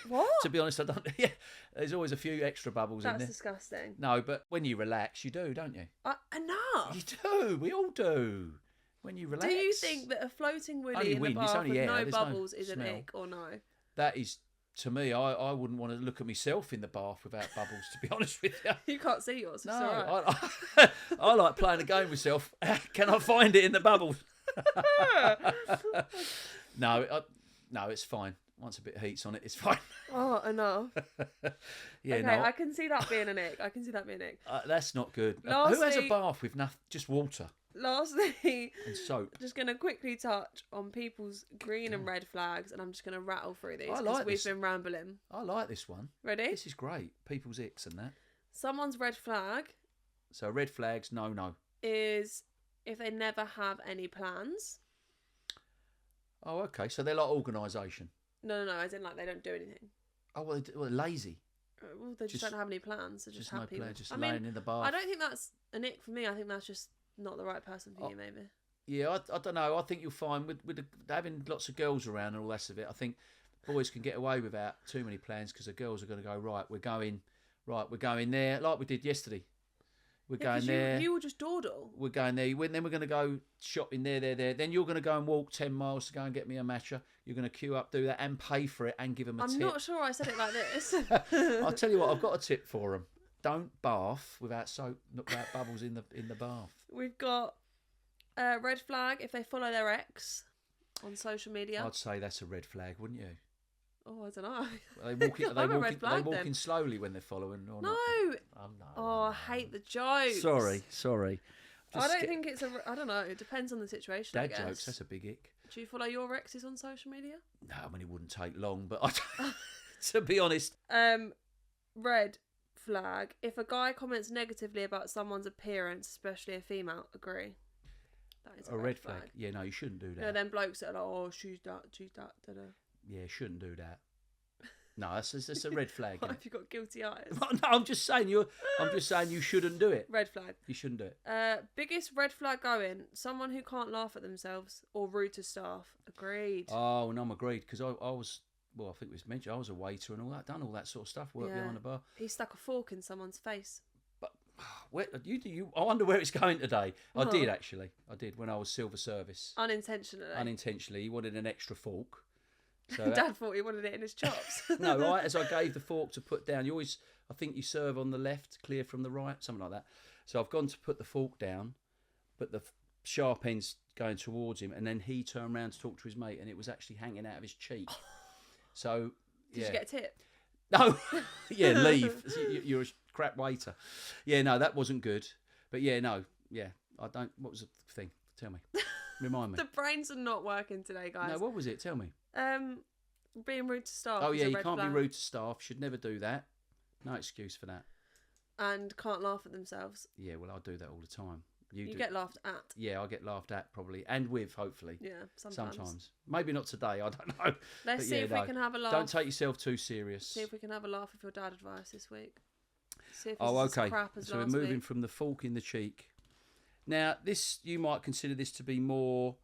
What? To be honest, I don't... Yeah, there's always a few extra bubbles in there. That's disgusting. No, but when you relax, you do, don't you? Enough. You do. We all do. When you relax. Do you think that a floating willy in the bath with no bubbles is an ick or no? That is... To me, I wouldn't want to look at myself in the bath without bubbles, to be honest with you. You can't see yours. No, right. I like playing a game with myself. Can I find it in the bubbles? No, it's fine. Once a bit of heat's on it, it's fine. Oh, enough. Yeah, okay, no. I can see that being an ick. That's not good. Lastly, who has a bath with nothing, just water? Lastly, and soap. Just going to quickly touch on people's green and red flags, and I'm just going to rattle through these because we've been rambling. I like this one. Ready? This is great. People's icks and that. Someone's red flag. So red flags, no. Is if they never have any plans. Oh, okay. So they're like organisation. No, as in like they don't do anything. Oh, well, they're lazy. Well, they just don't have any plans. They're just happy. No plan, just laying in the bath. I don't think that's an ick for me. I think that's just not the right person for you, maybe. Yeah, I don't know. I think you'll find with having lots of girls around and all the rest of it, I think boys can get away without too many plans because the girls are going to go, we're going there, like we did yesterday. We're going there. You will just dawdle. We're going there. Then we're going to go shopping there. Then you're going to go and walk 10 miles to go and get me a matcha. You're going to queue up, do that, and pay for it, and give them a tip. I'm not sure I said it like this. I'll tell you what. I've got a tip for them. Don't bath without soap, without bubbles in the bath. We've got a red flag if they follow their ex on social media. I'd say that's a red flag, wouldn't you? Oh, I don't know. Are they walking slowly when they're following? Or no. Not? Oh, I hate the jokes. Sorry. I don't think it's a. I don't know. It depends on the situation. Dad jokes. That's a big ick. Do you follow your exes on social media? No, I mean it wouldn't take long, but to be honest. Red flag. If a guy comments negatively about someone's appearance, especially a female, agree. That is a red flag. Yeah, no, you shouldn't do that. You know, them blokes that are like, oh, she's that, da-da. Yeah, shouldn't do that. No, that's a red flag. What if you got guilty eyes? No, I'm just saying you shouldn't do it. Red flag. You shouldn't do it. Biggest red flag going: someone who can't laugh at themselves or rude to staff. Agreed. Oh, no, I'm agreed because I was. Well, I think it was mentioned. I was a waiter and all that, done all that sort of stuff. Worked behind the bar. He stuck a fork in someone's face. But I wonder where it's going today. I did actually. I did when I was silver service. Unintentionally. He wanted an extra fork. So Dad thought he wanted it in his chops. No, as I gave the fork to put down, I think you serve on the left, clear from the right, something like that. So I've gone to put the fork down, but the sharp end's going towards him, and then he turned around to talk to his mate, and it was actually hanging out of his cheek. So, Did you get a tip? No. Yeah, leave. You're a crap waiter. Yeah, no, that wasn't good. But yeah, no. Yeah, I don't. What was the thing? Tell me. Remind me. The brains are not working today, guys. No, what was it? Tell me. Being rude to staff. Oh yeah, you can't be rude to staff. Should never do that. No excuse for that. And can't laugh at themselves. Yeah, well, I do that all the time. You get laughed at. Yeah, I get laughed at probably, and with hopefully. Yeah, sometimes. Maybe not today. I don't know. Let's see if we can have a laugh. Don't take yourself too serious. See if we can have a laugh with your dad advice this week. See if okay. Crap as so we're moving from the fork in the cheek. Now, this you might consider this to be more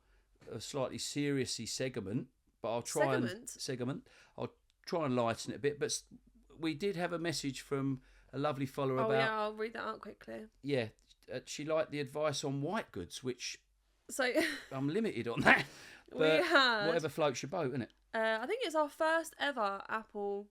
a slightly seriously segment, but I'll try I'll try and lighten it a bit. But we did have a message from a lovely follower about. Oh yeah, I'll read that out quickly. Yeah, she liked the advice on white goods, which so I'm limited on that. But we had whatever floats your boat, isn't it? I think it's our first ever Apple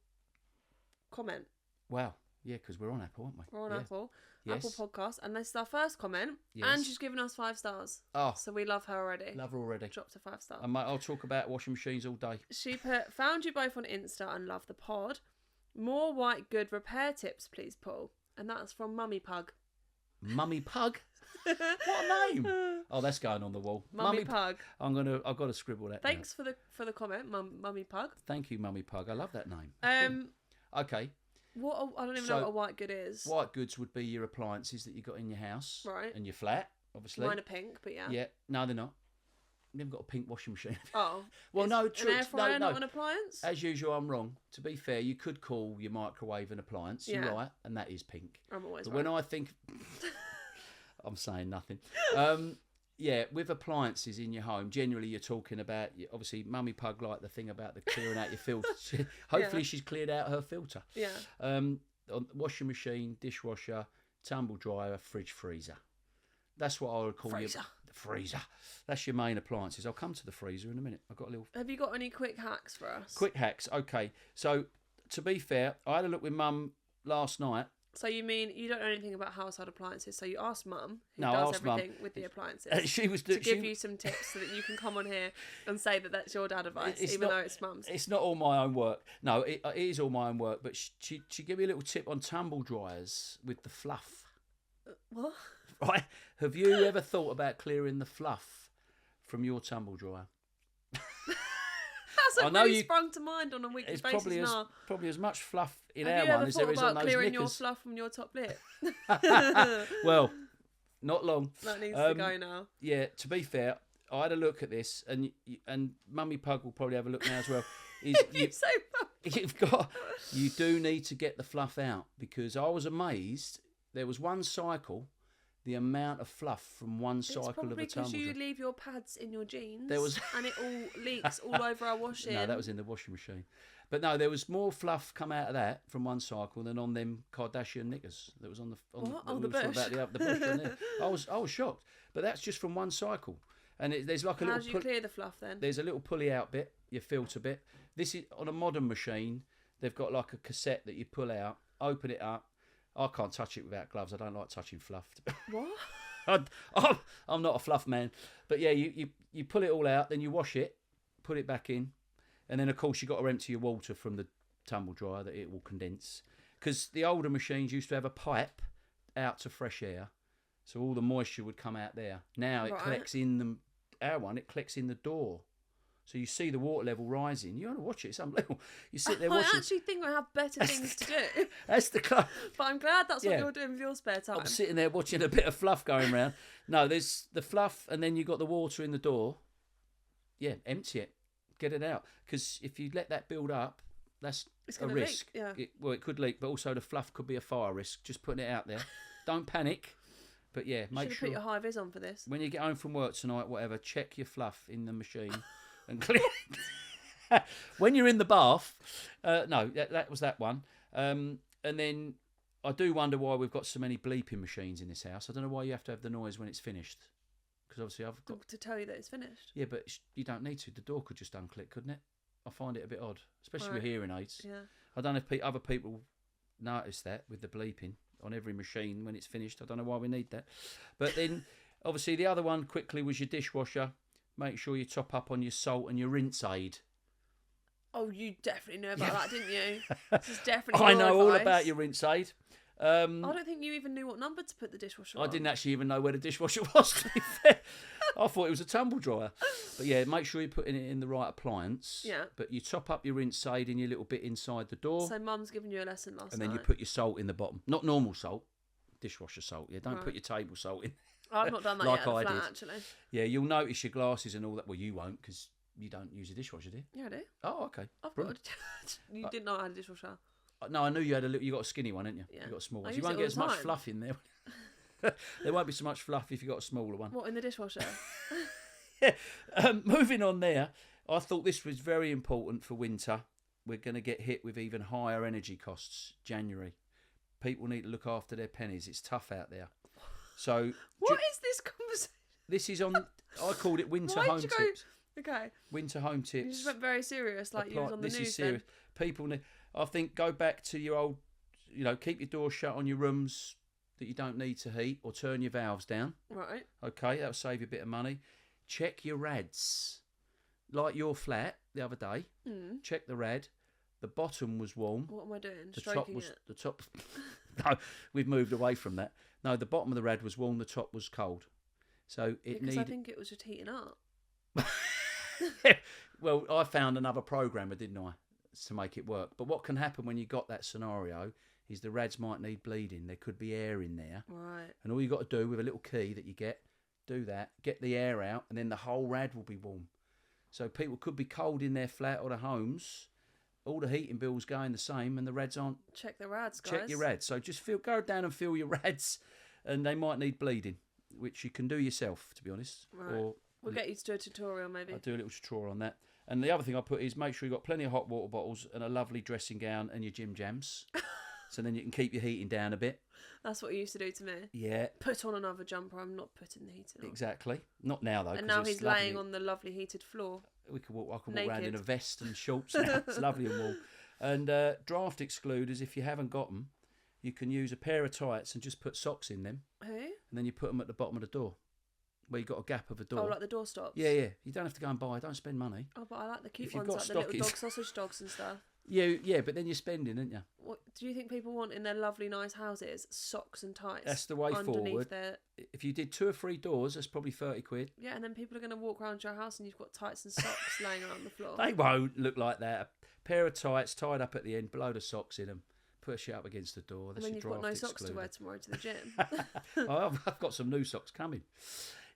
comment. Wow. Yeah, because we're on Apple, aren't we? We're on Apple. Yes. Apple Podcast. And this is our first comment. Yes. And she's given us 5 stars. Oh. So we love her already. Love her already. Dropped to 5 stars. I'll talk about washing machines all day. She put, found you both on Insta and love the pod. More white good repair tips, please, Paul. And that's from Mummy Pug. Mummy Pug? What a name! Oh, that's going on the wall. Mummy Pug. I've got to scribble that. Thanks for the comment, Mummy Pug. Thank you, Mummy Pug. I love that name. Okay. I don't even know what a white good is. White goods would be your appliances that you got in your house, right? And your flat, obviously. Mine are pink, but yeah. Yeah, no, they're not. You haven't got a pink washing machine. Oh, well, no, true. An air fryer not an appliance? As usual, I'm wrong. To be fair, you could call your microwave an appliance. Yeah. You're right, and that is pink. I'm always right. When I think, I'm saying nothing. Yeah, with appliances in your home, generally you're talking about, obviously, Mummy Pug liked the thing about the clearing out your filter. Hopefully she's cleared out her filter. Yeah. Washing machine, dishwasher, tumble dryer, fridge, freezer. That's what I would call the freezer. That's your main appliances. I'll come to the freezer in a minute. I've got a little... Have you got any quick hacks for us? Quick hacks, okay. So, to be fair, I had a look with Mum last night. So you mean you don't know anything about household appliances? So you asked Mum, who does everything with the appliances, she was to give you some tips so that you can come on here and say that that's your dad advice, even though it's Mum's. It's not all my own work. No, it is all my own work. But she gave me a little tip on tumble dryers with the fluff. What? Right? Have you ever thought about clearing the fluff from your tumble dryer? That's really sprung to mind on a weekly basis now. Probably as much fluff in our one as there is on those knickers. Have you ever thought about clearing your fluff from your top lip? Well, not long. That needs to go now. Yeah, to be fair, I had a look at this, and Mummy Pug will probably have a look now as well. You do need to get the fluff out, because I was amazed. There was one cycle, the amount of fluff from one cycle of a tumble dryer. It's probably because you leave your pads in your jeans, and it all leaks all over our washing. No, that was in the washing machine. But no, there was more fluff come out of that from one cycle than on them Kardashian knickers that was on the bush. About the bush on there. I was shocked, but that's just from one cycle. And there's like a little. How do you clear the fluff then? There's a little pulley out bit, your filter bit. This is on a modern machine. They've got like a cassette that you pull out, open it up. I can't touch it without gloves. I don't like touching fluff. What? I'm not a fluff man. But yeah, you pull it all out, then you wash it, put it back in. And then, of course, you've got to empty your water from the tumble dryer that it will condense. Because the older machines used to have a pipe out to fresh air. So all the moisture would come out there. Now it collects in it collects in the door. So you see the water level rising. You want to watch it. It's unbelievable. You sit there watching. I actually think I have better things to do. That's the club. But I'm glad that's what you're doing with your spare time. I'm sitting there watching a bit of fluff going around. No, there's the fluff, and then you've got the water in the door. Yeah, empty it. Get it out, because if you let that build up, that's a risk. Leak, yeah. It could leak, but also the fluff could be a fire risk. Just putting it out there. Don't panic, but yeah, make sure. Put your high vis on for this. When you get home from work tonight, whatever, check your fluff in the machine and clean. When you're in the bath, no, that was that one. And then I do wonder why we've got so many bleeping machines in this house. I don't know why you have to have the noise when it's finished. Because obviously I've got to tell you that it's finished. Yeah, but you don't need to. The door could just unclick, couldn't it? I find it a bit odd, especially with hearing aids. Yeah. I don't know if other people notice that with the bleeping on every machine when it's finished. I don't know why we need that. But then, obviously, the other one quickly was your dishwasher. Make sure you top up on your salt and your rinse aid. Oh, you definitely know about that, didn't you? This is definitely. I know all about your rinse aid. I don't think you even knew what number to put the dishwasher on. I didn't actually even know where the dishwasher was, to be fair. I thought it was a tumble dryer. But yeah, make sure you're putting it in the right appliance. Yeah. But you top up your rinse aid in your little bit inside the door. So Mum's given you a lesson last night. And then you put your salt in the bottom. Not normal salt, dishwasher salt. Yeah, don't put your table salt in. I've not done that like yet at the flat, did. actually. Yeah, you'll notice your glasses and all that. Well, you won't, because you don't use a dishwasher, do you? Yeah, I do. Oh, okay. You didn't know I had a dishwasher. No, I knew you had you got a skinny one, didn't you? Yeah. You got a small one. So you won't get as much fluff in there. There won't be so much fluff if you got a smaller one. What, in the dishwasher? Yeah. Moving on there, I thought this was very important for winter. We're going to get hit with even higher energy costs. January. People need to look after their pennies. It's tough out there. So what is this conversation? This is on. I called it winter home tips. Okay. Winter home tips. You just went very serious, like you was on the news. This is serious. Then. People need. I think go back to your old. Keep your door shut on your rooms that you don't need to heat, or turn your valves down. Right. Okay, that'll save you a bit of money. Check your rads. Like your flat the other day. Check the rad. The bottom was warm. What am I doing? The top. No, we've moved away from that. No, the bottom of the rad was warm. The top was cold. So because I think it was just heating up. Well, I found another programmer, didn't I, to make it work. But what can happen when you got that scenario is the rads might need bleeding. There could be air in there. Right. And all you got to do with a little key that you get, do that, get the air out, and then the whole rad will be warm. So people could be cold in their flat or their homes. All the heating bills going the same, and the rads aren't. Check the rads, guys. Check your rads. So just go down and feel your rads, and they might need bleeding, which you can do yourself, to be honest. Right. Or we'll get you to do a tutorial, maybe. I'll do a little tutorial on that. And the other thing I put is make sure you've got plenty of hot water bottles and a lovely dressing gown and your gym jams. So then you can keep your heating down a bit. That's what he used to do to me. Yeah. Put on another jumper. I'm not putting the heating on. Exactly. Not now, though. And now he's laying on the lovely heated floor. I can walk around in a vest and shorts now. It's lovely and warm. And draft excluders, if you haven't got them, you can use a pair of tights and just put socks in them. Who? And then you put them at the bottom of the door, where you got a gap of a door. Oh, like the door stops? Yeah. You don't have to go and buy. Don't spend money. Oh, but I like the cute ones, like the little dog sausage dogs and stuff. Yeah, but then you're spending, aren't you? What do you think people want in their lovely, nice houses? Socks and tights. That's the way forward. If you did 2 or 3 doors, that's probably 30 quid. Yeah, and then people are going to walk around your house and you've got tights and socks laying around the floor. They won't look like that. A pair of tights tied up at the end, below the socks in them. Push it up against the door. And then you've got no socks to wear tomorrow to the gym. I've got some new socks coming.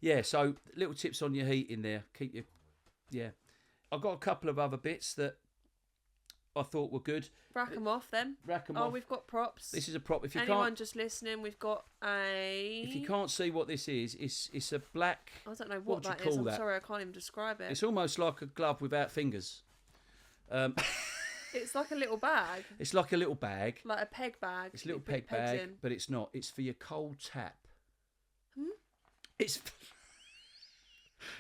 yeah, so little tips on your heating there. Keep your, yeah. I've got a couple of other bits that I thought were good. Rack them off then. Rack them off. Oh, we've got props. This is a prop. If you Anyone can't, just listening, we've got a... If you can't see what this is, it's a black... I don't know what that is. I'm sorry, I can't even describe it. It's almost like a glove without fingers. It's like a little bag. It's like a little bag. Like a peg bag. It's a little peg bag, but it's not. It's for your cold tap. It's...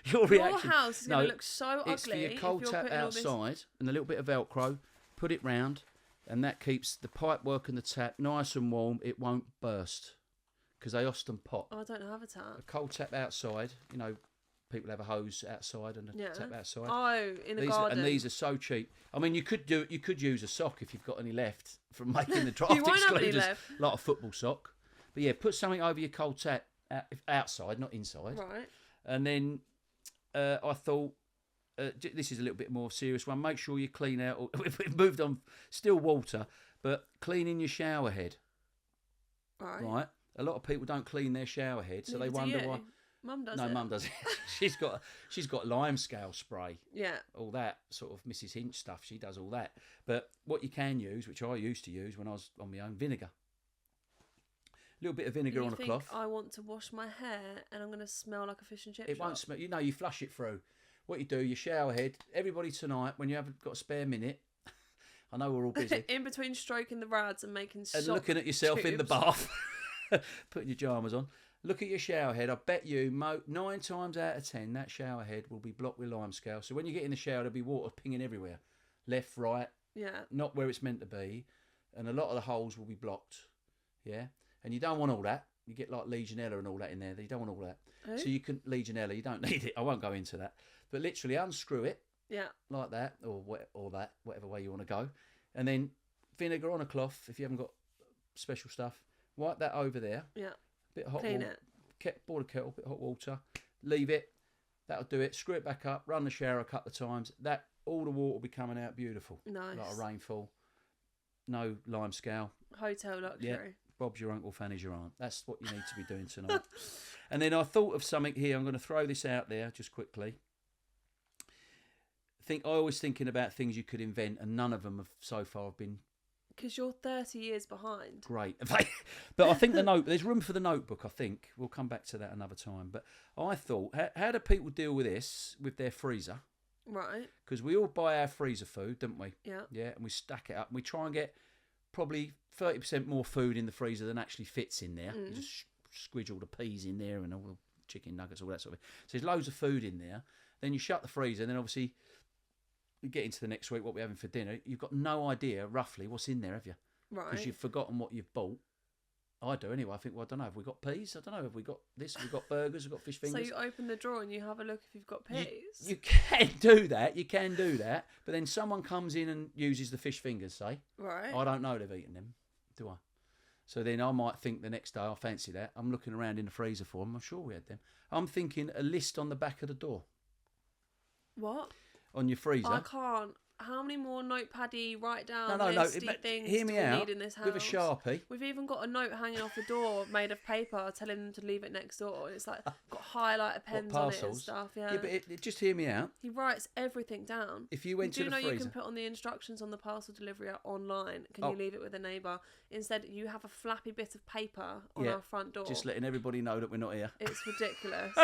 Your reaction. Your house is going to look so ugly. It's for your cold tap outside and a little bit of Velcro. Put it round, and that keeps the pipe work and the tap nice and warm. It won't burst because they often pop. Oh, I don't have a tap. A cold tap outside, you know, people have a hose outside and a tap outside. Oh, in the garden. And these are so cheap. I mean, you could use a sock if you've got any left from making the draft you won't have any excluders, left. like a football sock. But yeah, put something over your cold tap outside, not inside. Right. And then I thought, this is a little bit more serious one. Make sure you clean out. We've moved on, still water, but cleaning your shower head. Right. A lot of people don't clean their shower head, so they wonder why. Mum does it. No, Mum does it. she's got lime scale spray. Yeah. All that sort of Mrs. Hinch stuff. She does all that. But what you can use, which I used to use when I was on my own, vinegar. A little bit of vinegar on a cloth. I want to wash my hair and I'm going to smell like a fish and chip shop. It won't smell. You know, you flush it through. What you do, your shower head. Everybody tonight, when you haven't got a spare minute, I know we're all busy. In between stroking the rads and making and looking at yourself in the bath, putting your pyjamas on. Look at your shower head. I bet you 9 times out of 10 that shower head will be blocked with lime scale. So when you get in the shower, there'll be water pinging everywhere, left, right. Yeah. Not where it's meant to be, and a lot of the holes will be blocked. Yeah. And you don't want all that. You get like Legionella and all that in there. You don't want all that. Oh. So you can Legionella. You don't need it. I won't go into that. But literally unscrew it. Yeah. Like that, or that, whatever way you want to go, and then vinegar on a cloth. If you haven't got special stuff, wipe that over there. Yeah. Bit of hot Clean water. it. Boil a kettle. Bit of hot water. Leave it. That'll do it. Screw it back up. Run the shower a couple of times. That all the water will be coming out beautiful. Nice. Like a rainfall. No lime scale. Hotel luxury. Yeah. Bob's your uncle, Fanny's your aunt. That's what you need to be doing tonight. And then I thought of something here. I'm going to throw this out there just quickly. I always thinking about things you could invent, and none of them have so far been. Because you're 30 years behind. Great. But I think there's room for the notebook, I think. We'll come back to that another time. But I thought, how do people deal with this with their freezer? Right. Because we all buy our freezer food, don't we? Yeah. Yeah, and we stack it up. And we try and get probably 30% more food in the freezer than actually fits in there. You just squidge all the peas in there and all the chicken nuggets, all that sort of thing. So there's loads of food in there. Then you shut the freezer, and then obviously we get into the next week, what we're having for dinner. You've got no idea roughly what's in there, have you? Right. Because you've forgotten what you've bought. I do anyway. I think, well, I don't know. Have we got peas? I don't know. Have we got this? Have we got burgers? Have we got fish fingers? So you open the drawer and you have a look if you've got peas? You can do that. You can do that. But then someone comes in and uses the fish fingers, say. Right. I don't know they've eaten them, do I? So then I might think the next day, I fancy that. I'm looking around in the freezer for them. I'm sure we had them. I'm thinking a list on the back of the door. What? On your freezer. I can't. How many more notepaddy write down listy things hear me do we out, need in this house? with a Sharpie. We've even got a note hanging off the door made of paper telling them to leave it next door. And it's like got highlighter pens on it and stuff. Yeah, but just hear me out. He writes everything down. If you went to the freezer... Do you know you can put on the instructions on the parcel delivery online? Can you leave it with a neighbour? Instead, you have a flappy bit of paper on our front door. Just letting everybody know that we're not here. It's ridiculous.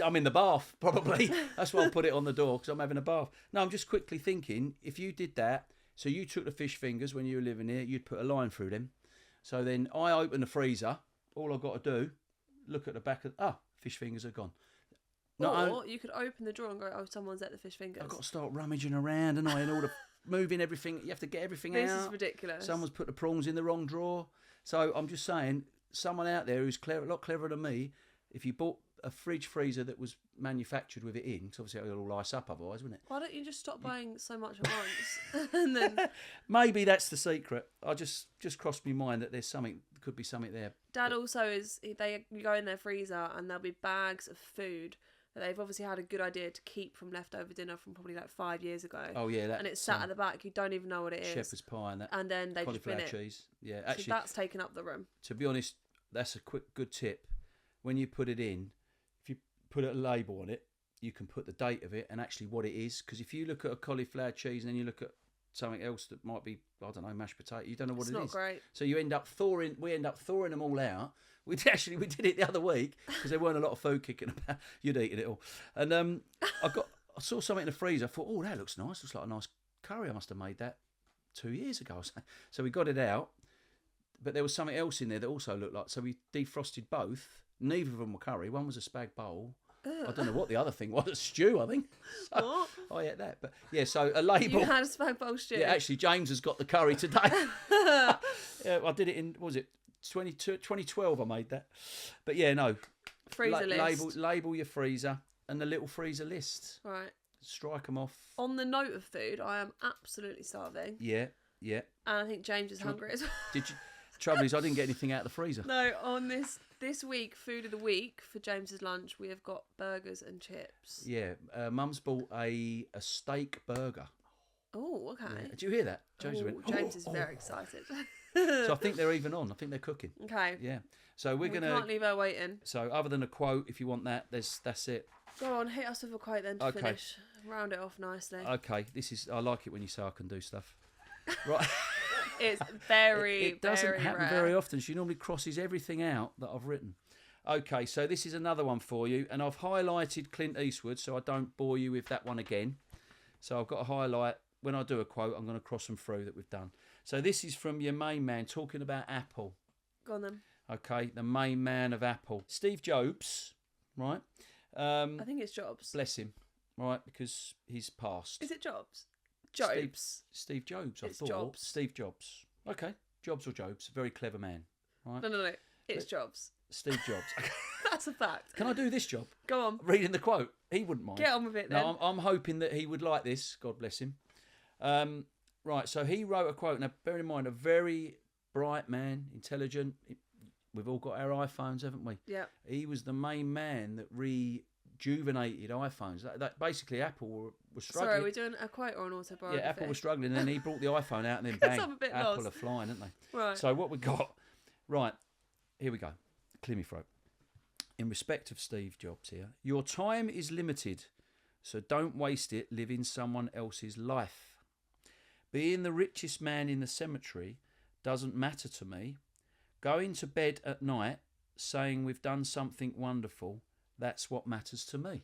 I'm in the bath, probably. That's why I put it on the door, because I'm having a bath. No, I'm just quickly thinking, if you did that, so you took the fish fingers when you were living here, you'd put a line through them. So then I open the freezer, all I've got to do, look at the back of... fish fingers are gone. Or you could open the drawer and go, someone's at the fish fingers. I've got to start rummaging around, and all the moving everything. You have to get everything out. This is ridiculous. Someone's put the prawns in the wrong drawer. So I'm just saying, someone out there who's a lot cleverer than me, if you bought a fridge freezer that was manufactured with it in, because obviously it'll all ice up otherwise, wouldn't it? Why don't you just stop buying so much at once? And then maybe that's the secret. I just crossed my mind that could be something there. Dad also is. You go in their freezer and there'll be bags of food that they've obviously had a good idea to keep from leftover dinner from probably like 5 years ago. Oh yeah, and it's sat at the back. You don't even know what it is. Shepherd's pie and that. And then they just bin it. Cheese. Yeah, actually, so that's taken up the room. To be honest, that's a good tip. When you put it in, put a label on it, you can put the date of it and actually what it is. Because if you look at a cauliflower cheese and then you look at something else that might be, I don't know, mashed potato, you don't know what it is. It's not great. So we end up thawing them all out. We did it the other week because there weren't a lot of food kicking about. You'd eaten it all. And I saw something in the freezer. I thought, oh, that looks nice. Looks like a nice curry. I must have made that 2 years ago. So we got it out. But there was something else in there that also looked like. So we defrosted both. Neither of them were curry. One was a spag bowl. I don't know what the other thing was. A stew, I think. So I ate that. But yeah, so a label. You had a spag bowl stew? Yeah, actually, James has got the curry today. Yeah, I did it in, what was it, 2012 I made that. But yeah, no. Freezer list. Label your freezer and the little freezer list. Right. Strike them off. On the note of food, I am absolutely starving. Yeah. And I think James is hungry as well. Did you? Trouble is, I didn't get anything out of the freezer. No, on this week, food of the week for James's lunch, we have got burgers and chips. Yeah, Mum's bought a steak burger. Oh, okay. Yeah. Did you hear that? James is very excited. So I think they're even on. I think they're cooking. Okay. Yeah. So we can't leave her waiting. So other than a quote, if you want that, that's it. Go on, hit us with a quote then to finish. Round it off nicely. Okay. I like it when you say I can do stuff. Right. It's very, it doesn't very happen rare. very often. She normally crosses everything out that I've written. Okay, so this is another one for you, and I've highlighted Clint Eastwood, so I don't bore you with that one again. So I've got to highlight, when I do a quote, I'm going to cross them through that we've done. So this is from your main man, talking about Apple. Go on then. Okay, the main man of Apple. Steve Jobs, right? I think it's Jobs. Bless him, right, because he's passed. Is it Jobs? Jobs. Steve Jobs, I thought. Jobs. Steve Jobs. Okay, Jobs or Jobs. Very clever man. Right? No. It's Jobs. Steve Jobs. Okay. That's a fact. Can I do this job? Go on. Reading the quote. He wouldn't mind. Get on with it then. No, I'm hoping that he would like this. God bless him. Right, so he wrote a quote. Now, bear in mind, a very bright man, intelligent. We've all got our iPhones, haven't we? Yeah. He was the main man that rejuvenated iPhones. That basically Apple was struggling. Sorry, are we doing a quote or an autobiography? Yeah, Apple was struggling, and then he brought the iPhone out, and then bang, I'm a bit Apple lost. are flying, aren't they? Right. So what we got? Right, here we go. Clear me throat. In respect of Steve Jobs here, your time is limited, so don't waste it living someone else's life. Being the richest man in the cemetery doesn't matter to me. Going to bed at night saying we've done something wonderful, that's what matters to me.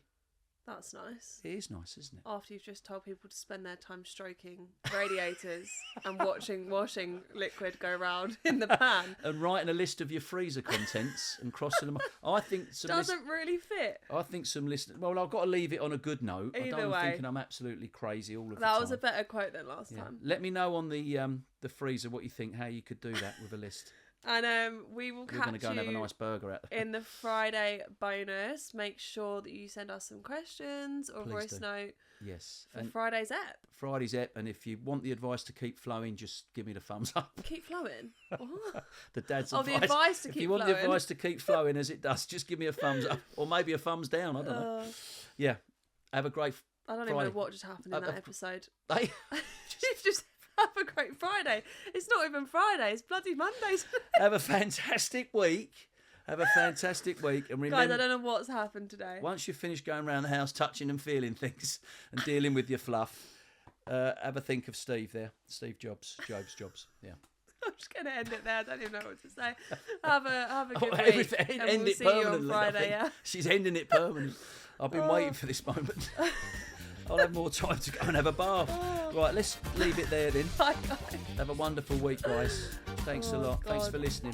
That's nice. It is nice, isn't it? After you've just told people to spend their time stroking radiators and watching washing liquid go round in the pan. And writing a list of your freezer contents and crossing them off. I think some doesn't really fit. I think some list. Well, I've got to leave it on a good note. Either I don't way. thinking I'm absolutely crazy all of the That time. was a better quote than last time. Let me know on the freezer what you think, how you could do that with a list. And we will We're going to go and have a you nice burger out there. in the Friday bonus. Make sure that you send us some questions or Please voice do. note Yes. for And Friday's ep. Friday's ep, and if you want the advice to keep flowing, just give me the thumbs up. Keep flowing. What? The dad's Oh, advice. the advice to if keep you want flowing. the advice to keep flowing as it does, just give me a thumbs up or maybe a thumbs down. I don't know. Yeah. Have a great I don't Friday. even know what just happened in that episode. Hey. You've just have a great Friday. It's not even Friday. It's bloody Mondays. Have a fantastic week. Have a fantastic week. And remember, Guys, I don't know what's happened today. once you've finished going around the house touching and feeling things and dealing with your fluff, have a think of Steve there. Steve Jobs. Jobs. Yeah. I'm just going to end it there. I don't even know what to say. Have a good week. Everything, And end we'll it see you on permanently. Friday, yeah? She's ending it permanently. I've been waiting for this moment. I'll have more time to go and have a bath. Right, let's leave it there then. Bye, guys. Have a wonderful week, guys. Thanks a lot. God. Thanks for listening.